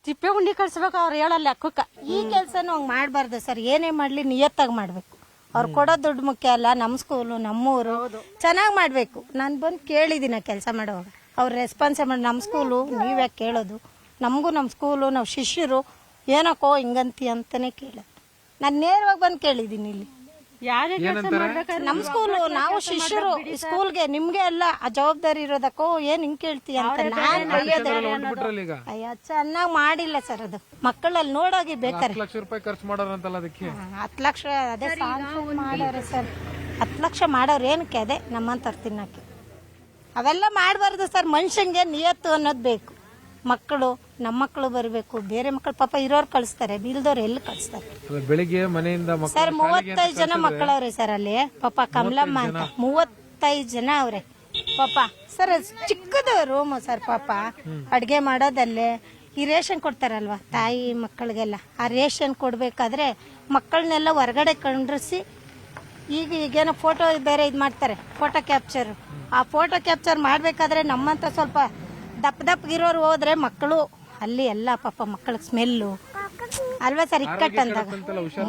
ತಿಪ್ಪೆಗುಂಡಿ ಕಳ್ಸ್ಬೇಕು, ಅವ್ರು ಹೇಳಲ್ಲ ಲೆಕ್ಕಕ್ಕ. ಈ ಕೆಲ್ಸನೂ ಹಂಗ್ ಮಾಡ್ಬಾರ್ದು ಸರ್. ಏನೇ ಮಾಡ್ಲಿ ನಿಯತ್ತಾಗಿ ಮಾಡ್ಬೇಕು. ಅವ್ರು ಕೊಡೋ ದುಡ್ಡು ಮುಖ್ಯ ಅಲ್ಲ. ನಮ್ಮ ಸ್ಕೂಲು, ನಮ್ಮೂರು ಚೆನ್ನಾಗಿ ಮಾಡ್ಬೇಕು. ನಾನು ಬಂದು ಕೇಳಿದ್ದೀನಿ ಕೆಲಸ ಮಾಡುವಾಗ, ಅವ್ರು ರೆಸ್ಪಾನ್ಸೇ ಮಾಡಿ ನಮ್ಮ ಸ್ಕೂಲು ನೀವ್ಯಾಕೆ ಕೇಳೋದು, ನಮಗೂ ನಮ್ಮ ಸ್ಕೂಲು, ನಾವು ಶಿಷ್ಯರು, ಏನಕ್ಕೋ ಹಿಂಗಂತಿ ಅಂತಾನೆ ಕೇಳೋದು. ನಾನು ನೇರವಾಗಿ ಬಂದು ಕೇಳಿದ್ದೀನಿ ಇಲ್ಲಿ. ನಮ್ ಸ್ಕೂಲು ನಾವು ಶಿಷ್ಯರು ಸ್ಕೂಲ್ಗೆ ನಿಮ್ಗೆ ಎಲ್ಲ ಆ ಜವಾಬ್ದಾರಿ ಇರೋದಕ್ಕೋ ಏನ್ ಹಿಂಗ್ ಕೇಳ್ತೀಯ ಅಂತ ನಾನ್ ಬೈಯೋದೇ. ಈಗ ಅಯ್ಯ ಚೆನ್ನಾಗ್ ಮಾಡಿಲ್ಲ ಸರ್ ಅದು ಮಕ್ಕಳಲ್ಲಿ ನೋಡೋಗಿ ಬೇಕಾರೆ 10 ಲಕ್ಷ ರೂಪಾಯಿ ಖರ್ಚು ಮಾಡೋರಂತಲ್ಲ ಅದಕ್ಕೆ 10 ಲಕ್ಷ ಅದೇ ಮಾಡೋರೆ ಸರ್. 10 ಲಕ್ಷ ಮಾಡೋರು ಏನಕ್ಕೆ ಅದೇ ನಮ್ಮಂತವ್ರು ತಿನ್ನಕ್ಕೆ ಅವೆಲ್ಲ ಮಾಡಬಾರ್ದು ಸರ್. ಮನುಷ್ಯಂಗೆ ನಿಯತ್ತು ಅನ್ನೋದು ಬೇಕು. ಮಕ್ಕಳು ನಮ್ಮ ಮಕ್ಕಳು ಬರಬೇಕು, ಬೇರೆ ಮಕ್ಕಳು ಪಾಪ ಇರೋರು ಕಳಿಸ್ತಾರೆ, ಇಲ್ದವ್ರು ಎಲ್ಲಿ ಕಳಿಸ್ತಾರೆ ಬೆಳಿಗ್ಗೆ ಮನೆಯಿಂದ ಸರ್. 35 ಜನ ಮಕ್ಕಳವ್ರೆ ಸರ್ ಅಲ್ಲಿ ಪಾಪ ಕಮಲಮ್ಮ ಅಂತ 35 ಜನ ಅವ್ರೆ ಪಾಪ ಸರ್. ಚಿಕ್ಕದು ರೂಮು ಸರ್ ಪಾಪ. ಅಡ್ಗೆ ಮಾಡೋದಲ್ಲೇ ಈ ರೇಷನ್ ಕೊಡ್ತಾರಲ್ವಾ ತಾಯಿ ಮಕ್ಕಳಿಗೆಲ್ಲ, ಆ ರೇಷನ್ ಕೊಡ್ಬೇಕಾದ್ರೆ ಮಕ್ಕಳನ್ನೆಲ್ಲ ಹೊರಗಡೆ ಕಂಡ್ರಿಸಿ ಈಗೇನೋ ಫೋಟೋ ಬೇರೆ ಇದು ಮಾಡ್ತಾರೆ ಫೋಟೋ ಕ್ಯಾಪ್ಚರ್. ಆ ಫೋಟೋ ಕ್ಯಾಪ್ಚರ್ ಮಾಡ್ಬೇಕಾದ್ರೆ ನಮ್ಮಂತ ಸ್ವಲ್ಪ ದಪ್ಪಗಿರೋರು ಹೋದ್ರೆ ಮಕ್ಕಳು ಅಲ್ಲಿ ಎಲ್ಲ ಪಾಪ ಮಕ್ಕಳಿಗೆ ಸ್ಮೆಲ್ಲು ಅಲ್ವಾ ಸರ್ ಇಕ್ಕಟ್ಟಂದಾಗ.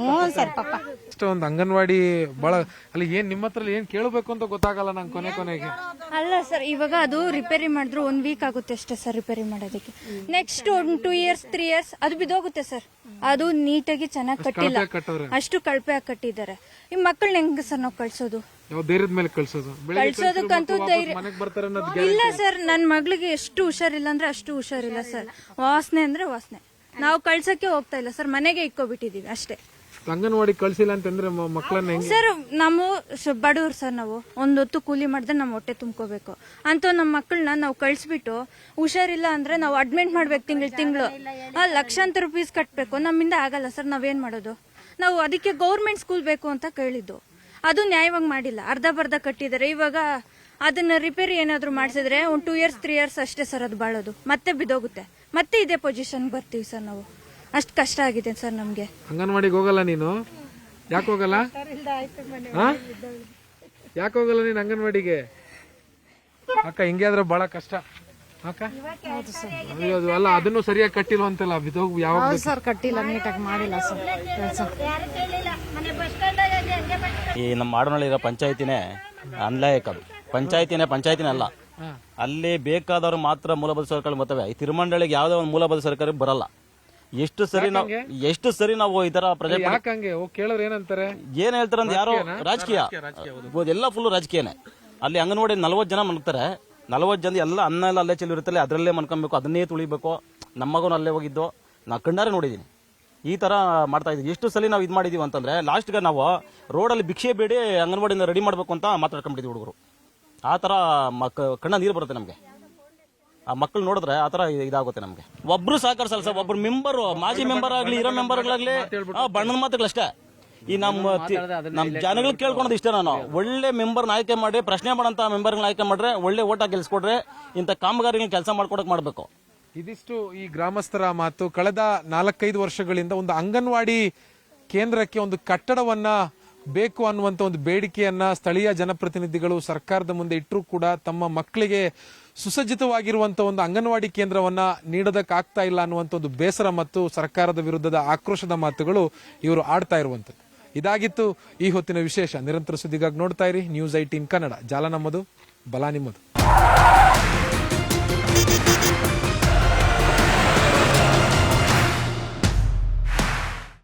ಹ್ಞೂ ಸರ್ ಪಾಪ ಒಂದು ಅಂಗನವಾಡಿ ಬಹಳ ಅಲ್ಲಿ ಏನ್ ನಿಮ್ಮ ಹತ್ರ ಏನ್ ಕೇಳಬೇಕು ಅಂತ ಗೊತ್ತಾಗಲ್ಲ ನಂಗೆ ಕೊನೆಗೆ. ಅಲ್ಲ ಸರ್, ಇವಾಗ ಅದು ರಿಪೇರಿ ಮಾಡಿದ್ರು 1 ವೀಕ್ ಆಗುತ್ತೆ ಅಷ್ಟೇ ಸರ್ ರಿಪೇರಿ ಮಾಡೋದಕ್ಕೆ. ನೆಕ್ಸ್ಟ್ 2 ಇಯರ್ಸ್ 3 ಇಯರ್ಸ್ ಅದು ಬಿದೋಗುತ್ತೆ ಸರ್. ಅದು ನೀಟಾಗಿ ಚೆನ್ನಾಗಿ ಕಟ್ಟಿಲ್ಲ, ಅಷ್ಟು ಕಳಪೆ ಆಗಿ ಕಟ್ಟಿದ್ದಾರೆ. ಈ ಮಕ್ಕಳನ್ನ ಹೆಂಗ ಸರ್ ನಾವು ಕಳ್ಸೋದು? ಧೈರ್ಯದ ಮೇಲೆ ಕಳ್ಸೋದಕ್ಕಂತೂ ಧೈರ್ಯ ಇಲ್ಲ ಸರ್. ನನ್ನ ಮಗಳಿಗೆ ಎಷ್ಟು ಹುಷಾರಿಲ್ಲ ಅಂದ್ರೆ ಅಷ್ಟು ಹುಷಾರಿಲ್ಲ ಸರ್. ವಾಸನೆ ಅಂದ್ರೆ ವಾಸನೆ. ನಾವು ಕಳ್ಸಕ್ಕೆ ಹೋಗ್ತಾ ಇಲ್ಲ ಸರ್, ಮನೆಗೆ ಇಕ್ಕೋಬಿಟ್ಟಿದೀವಿ ಅಷ್ಟೇ. ಅಂಗನವಾಡಿ ಕಳ್ಸಿಲ್ಲ ಅಂತಂದ್ರೆ ಮಕ್ಕಳನ್ನ ಸರ್ ನಾವು ಬಡವ್ರು ಸರ್. ನಾವು ಒಂದೊತ್ತು ಕೂಲಿ ಮಾಡಿದ್ರೆ ನಮ್ಮ ಹೊಟ್ಟೆ ತುಂಬ್ಕೋಬೇಕು ಅಂತ ನಮ್ಮ ಮಕ್ಕಳನ್ನ ನಾವು ಕಳ್ಸಿಬಿಟ್ಟು ಹುಷಾರಿಲ್ಲ ಅಂದ್ರೆ ನಾವು ಅಡ್ಮಿಟ್ ಮಾಡ್ಬೇಕು ತಿಂಗಳು ಲಕ್ಷಾಂತರ ರೂಪೀಸ್ ಕಟ್ಬೇಕು. ನಮ್ಮಿಂದ ಆಗಲ್ಲ ಸರ್. ನಾವೇನ್ ಮಾಡೋದು? ನಾವು ಅದಕ್ಕೆ ಗೌರ್ಮೆಂಟ್ ಸ್ಕೂಲ್ ಬೇಕು ಅಂತ ಕೇಳಿದ್ದು, ಅದು ನ್ಯಾಯವಾಗಿ ಮಾಡಿಲ್ಲ. ಅರ್ಧ ಕಟ್ಟಿದ್ದಾರೆ. ಇವಾಗ ಅದನ್ನ ರಿಪೇರಿ ಏನಾದ್ರು ಮಾಡಿಸಿದ್ರೆ 2 ಇಯರ್ಸ್ 3 ಇಯರ್ಸ್ ಅಷ್ಟೇ ಸರ್ ಅದು ಬಾಳೋದು. ಮತ್ತೆ ಬಿದೋಗುತ್ತೆ, ಮತ್ತೆ ಇದೇ ಪೊಸಿಷನ್ ಬರ್ತೀವಿ ಸರ್ ನಾವು. ಅಷ್ಟು ಕಷ್ಟ ಆಗಿದೆ ಸರ್ ನಮ್ಗೆ. ಅಂಗನವಾಡಿಗೆ ಹೋಗಲ್ಲ ನೀನು? ಯಾಕೆ ಹೋಗಲ್ಲ? ಯಾಕೆ ಹೋಗಲ್ಲ ನೀನು ಅಂಗನವಾಡಿಗೆ? ಅಕ್ಕ ಹಿಂಗೆ ಆದ್ರೆ ಬಹಳ ಕಷ್ಟ ಅಕ್ಕ. ಅಲ್ಲ ಅದನ್ನು ಸರಿಯಾಗಿ ಕಟ್ಟಿಲ್ವ ಅಂತಲ್ಲ ಬಿದೋಗ್ ಯಾವಾಗ ಸರ್ ಕಟ್ಟಿಲ್ಲ, ನೀಟಾಗಿ ಮಾಡಿಲ್ಲ ಸರ್ ಕೆಲಸ. ಈ ನಮ್ಮ ಮಾಡನಹಳ್ಳಿ ಪಂಚಾಯತಿನೇ ಅನ್ಲಾಯಕ. ಅದು ಪಂಚಾಯತಿನೇ ಅಲ್ಲ. ಅಲ್ಲಿ ಬೇಕಾದವ್ರು ಮಾತ್ರ ಮೂಲಭೂತ ಸೌಕರ್ಯಗಳು ಬರ್ತವೆ. ಈ ತಿರುಮಂಡಳಿಗೆ ಯಾವುದೇ ಒಂದು ಮೂಲಭೂತ ಸೌಕರ್ಯ ಬರಲ್ಲ. ಎಷ್ಟು ಸರಿ ನಾವು ಈ ತರ ಕೇಳೋರು ಏನಂತಾರೆ, ಏನ್ ಹೇಳ್ತಾರೆ ಅಂದ್ರೆ ಯಾರೋ ರಾಜಕೀಯ ಎಲ್ಲ ಫುಲ್ ರಾಜಕೀಯನೇ. ಅಲ್ಲಿ ಅಂಗನವಾಡಿ 40 ಜನ ಮನ್ತಾರೆ. 40 ಜನ ಎಲ್ಲ ಅನ್ನ ಎಲ್ಲ ಅಲ್ಲೇ ಚೆಲ್ಲಿರುತ್ತಲ್ಲ, ಅದರಲ್ಲೇ ಮನ್ಕೊಬೇಕು, ಅದನ್ನೇ ತುಳಿಬೇಕು. ನಮ್ಮ ಮಗನು ಅಲ್ಲೇ ಹೋಗಿದ್ದು ನಾ ಕಣ್ಣಾರೆ ನೋಡಿದೀನಿ. ಈ ತರ ಮಾಡ್ತಾ ಇದ್ವಿ. ಎಷ್ಟು ಸಲ ನಾವು ಇದು ಮಾಡಿದೀವಿ ಅಂತಂದ್ರೆ ಲಾಸ್ಟ್ಗೆ ನಾವು ರೋಡಲ್ಲಿ ಭಿಕ್ಷೆ ಬೇಡಿ ಅಂಗನವಾಡಿಯಿಂದ ರೆಡಿ ಮಾಡ್ಬೇಕು ಅಂತ ಮಾತಾಡ್ಕೊಂಡಿದ್ವಿ ಹುಡುಗರು. ಆ ತರ ಕಣ್ಣ ನೀರು ಬರುತ್ತೆ ನಮ್ಗೆ. ಆ ಮಕ್ಕಳು ನೋಡಿದ್ರೆ ಆ ತರ ಇದಾಗುತ್ತೆ ನಮ್ಗೆ. ಒಬ್ರು ಸಹಕರಿಸಲ್ಲ ಸರ್. ಒಬ್ರು ಮೆಂಬರು, ಮಾಜಿ ಮೆಂಬರ್ ಆಗ್ಲಿ, ಇರೋ ಮೆಂಬರ್ಗಳಾಗ್ಲಿ ಬಣ್ಣದ ಮಾತುಗಳಷ್ಟೇ. ಈ ನಮ್ಮ ಜನಗಳು ಕೇಳ್ಕೊಳೋದು ಇಷ್ಟೇ. ನಾನು ಒಳ್ಳೆ ಮೆಂಬರ್ನ ಆಯ್ಕೆ ಮಾಡಿ, ಪ್ರಶ್ನೆ ಮಾಡೋಂತ ಮೆಂಬರ್ಗಳನ್ನ ಆಯ್ಕೆ ಮಾಡ್ರೆ, ಒಳ್ಳೆ ಓಟ್ ಹಾಕಿ ಗೆಲ್ಸ್ಕೊಡ್ರೆ ಇಂಥ ಕಾಮಗಾರಿಗೆ ಕೆಲಸ ಮಾಡ್ಕೊಡಕ್ ಮಾಡ್ಬೇಕು. ಇದಿಷ್ಟು ಈ ಗ್ರಾಮಸ್ಥರ ಮಾತು. ಕಳೆದ 4-5 ವರ್ಷಗಳಿಂದ ಒಂದು ಅಂಗನವಾಡಿ ಕೇಂದ್ರಕ್ಕೆ ಒಂದು ಕಟ್ಟಡವನ್ನ ಬೇಕು ಅನ್ನುವಂತ ಒಂದು ಬೇಡಿಕೆಯನ್ನ ಸ್ಥಳೀಯ ಜನಪ್ರತಿನಿಧಿಗಳು ಸರ್ಕಾರದ ಮುಂದೆ ಇಟ್ಟರೂ ಕೂಡ ತಮ್ಮ ಮಕ್ಕಳಿಗೆ ಸುಸಜ್ಜಿತವಾಗಿರುವಂತ ಒಂದು ಅಂಗನವಾಡಿ ಕೇಂದ್ರವನ್ನ ನೀಡೋದಕ್ಕಾಗ್ತಾ ಇಲ್ಲ ಅನ್ನುವಂತ ಒಂದು ಬೇಸರ ಮತ್ತು ಸರ್ಕಾರದ ವಿರುದ್ಧದ ಆಕ್ರೋಶದ ಮಾತುಗಳು ಇವರು ಆಡ್ತಾ ಇರುವಂತದ್ದು. ಇದಾಗಿತ್ತು ಈ ಹೊತ್ತಿನ ವಿಶೇಷ. ನಿರಂತರ ಸುದ್ದಿಗಾಗಿ ನೋಡ್ತಾ ಇರಿ ನ್ಯೂಸ್ 18 ಕನ್ನಡ. ಜಾಲ ನಮ್ಮದು, ಬಲ ನಿಮ್ಮದು.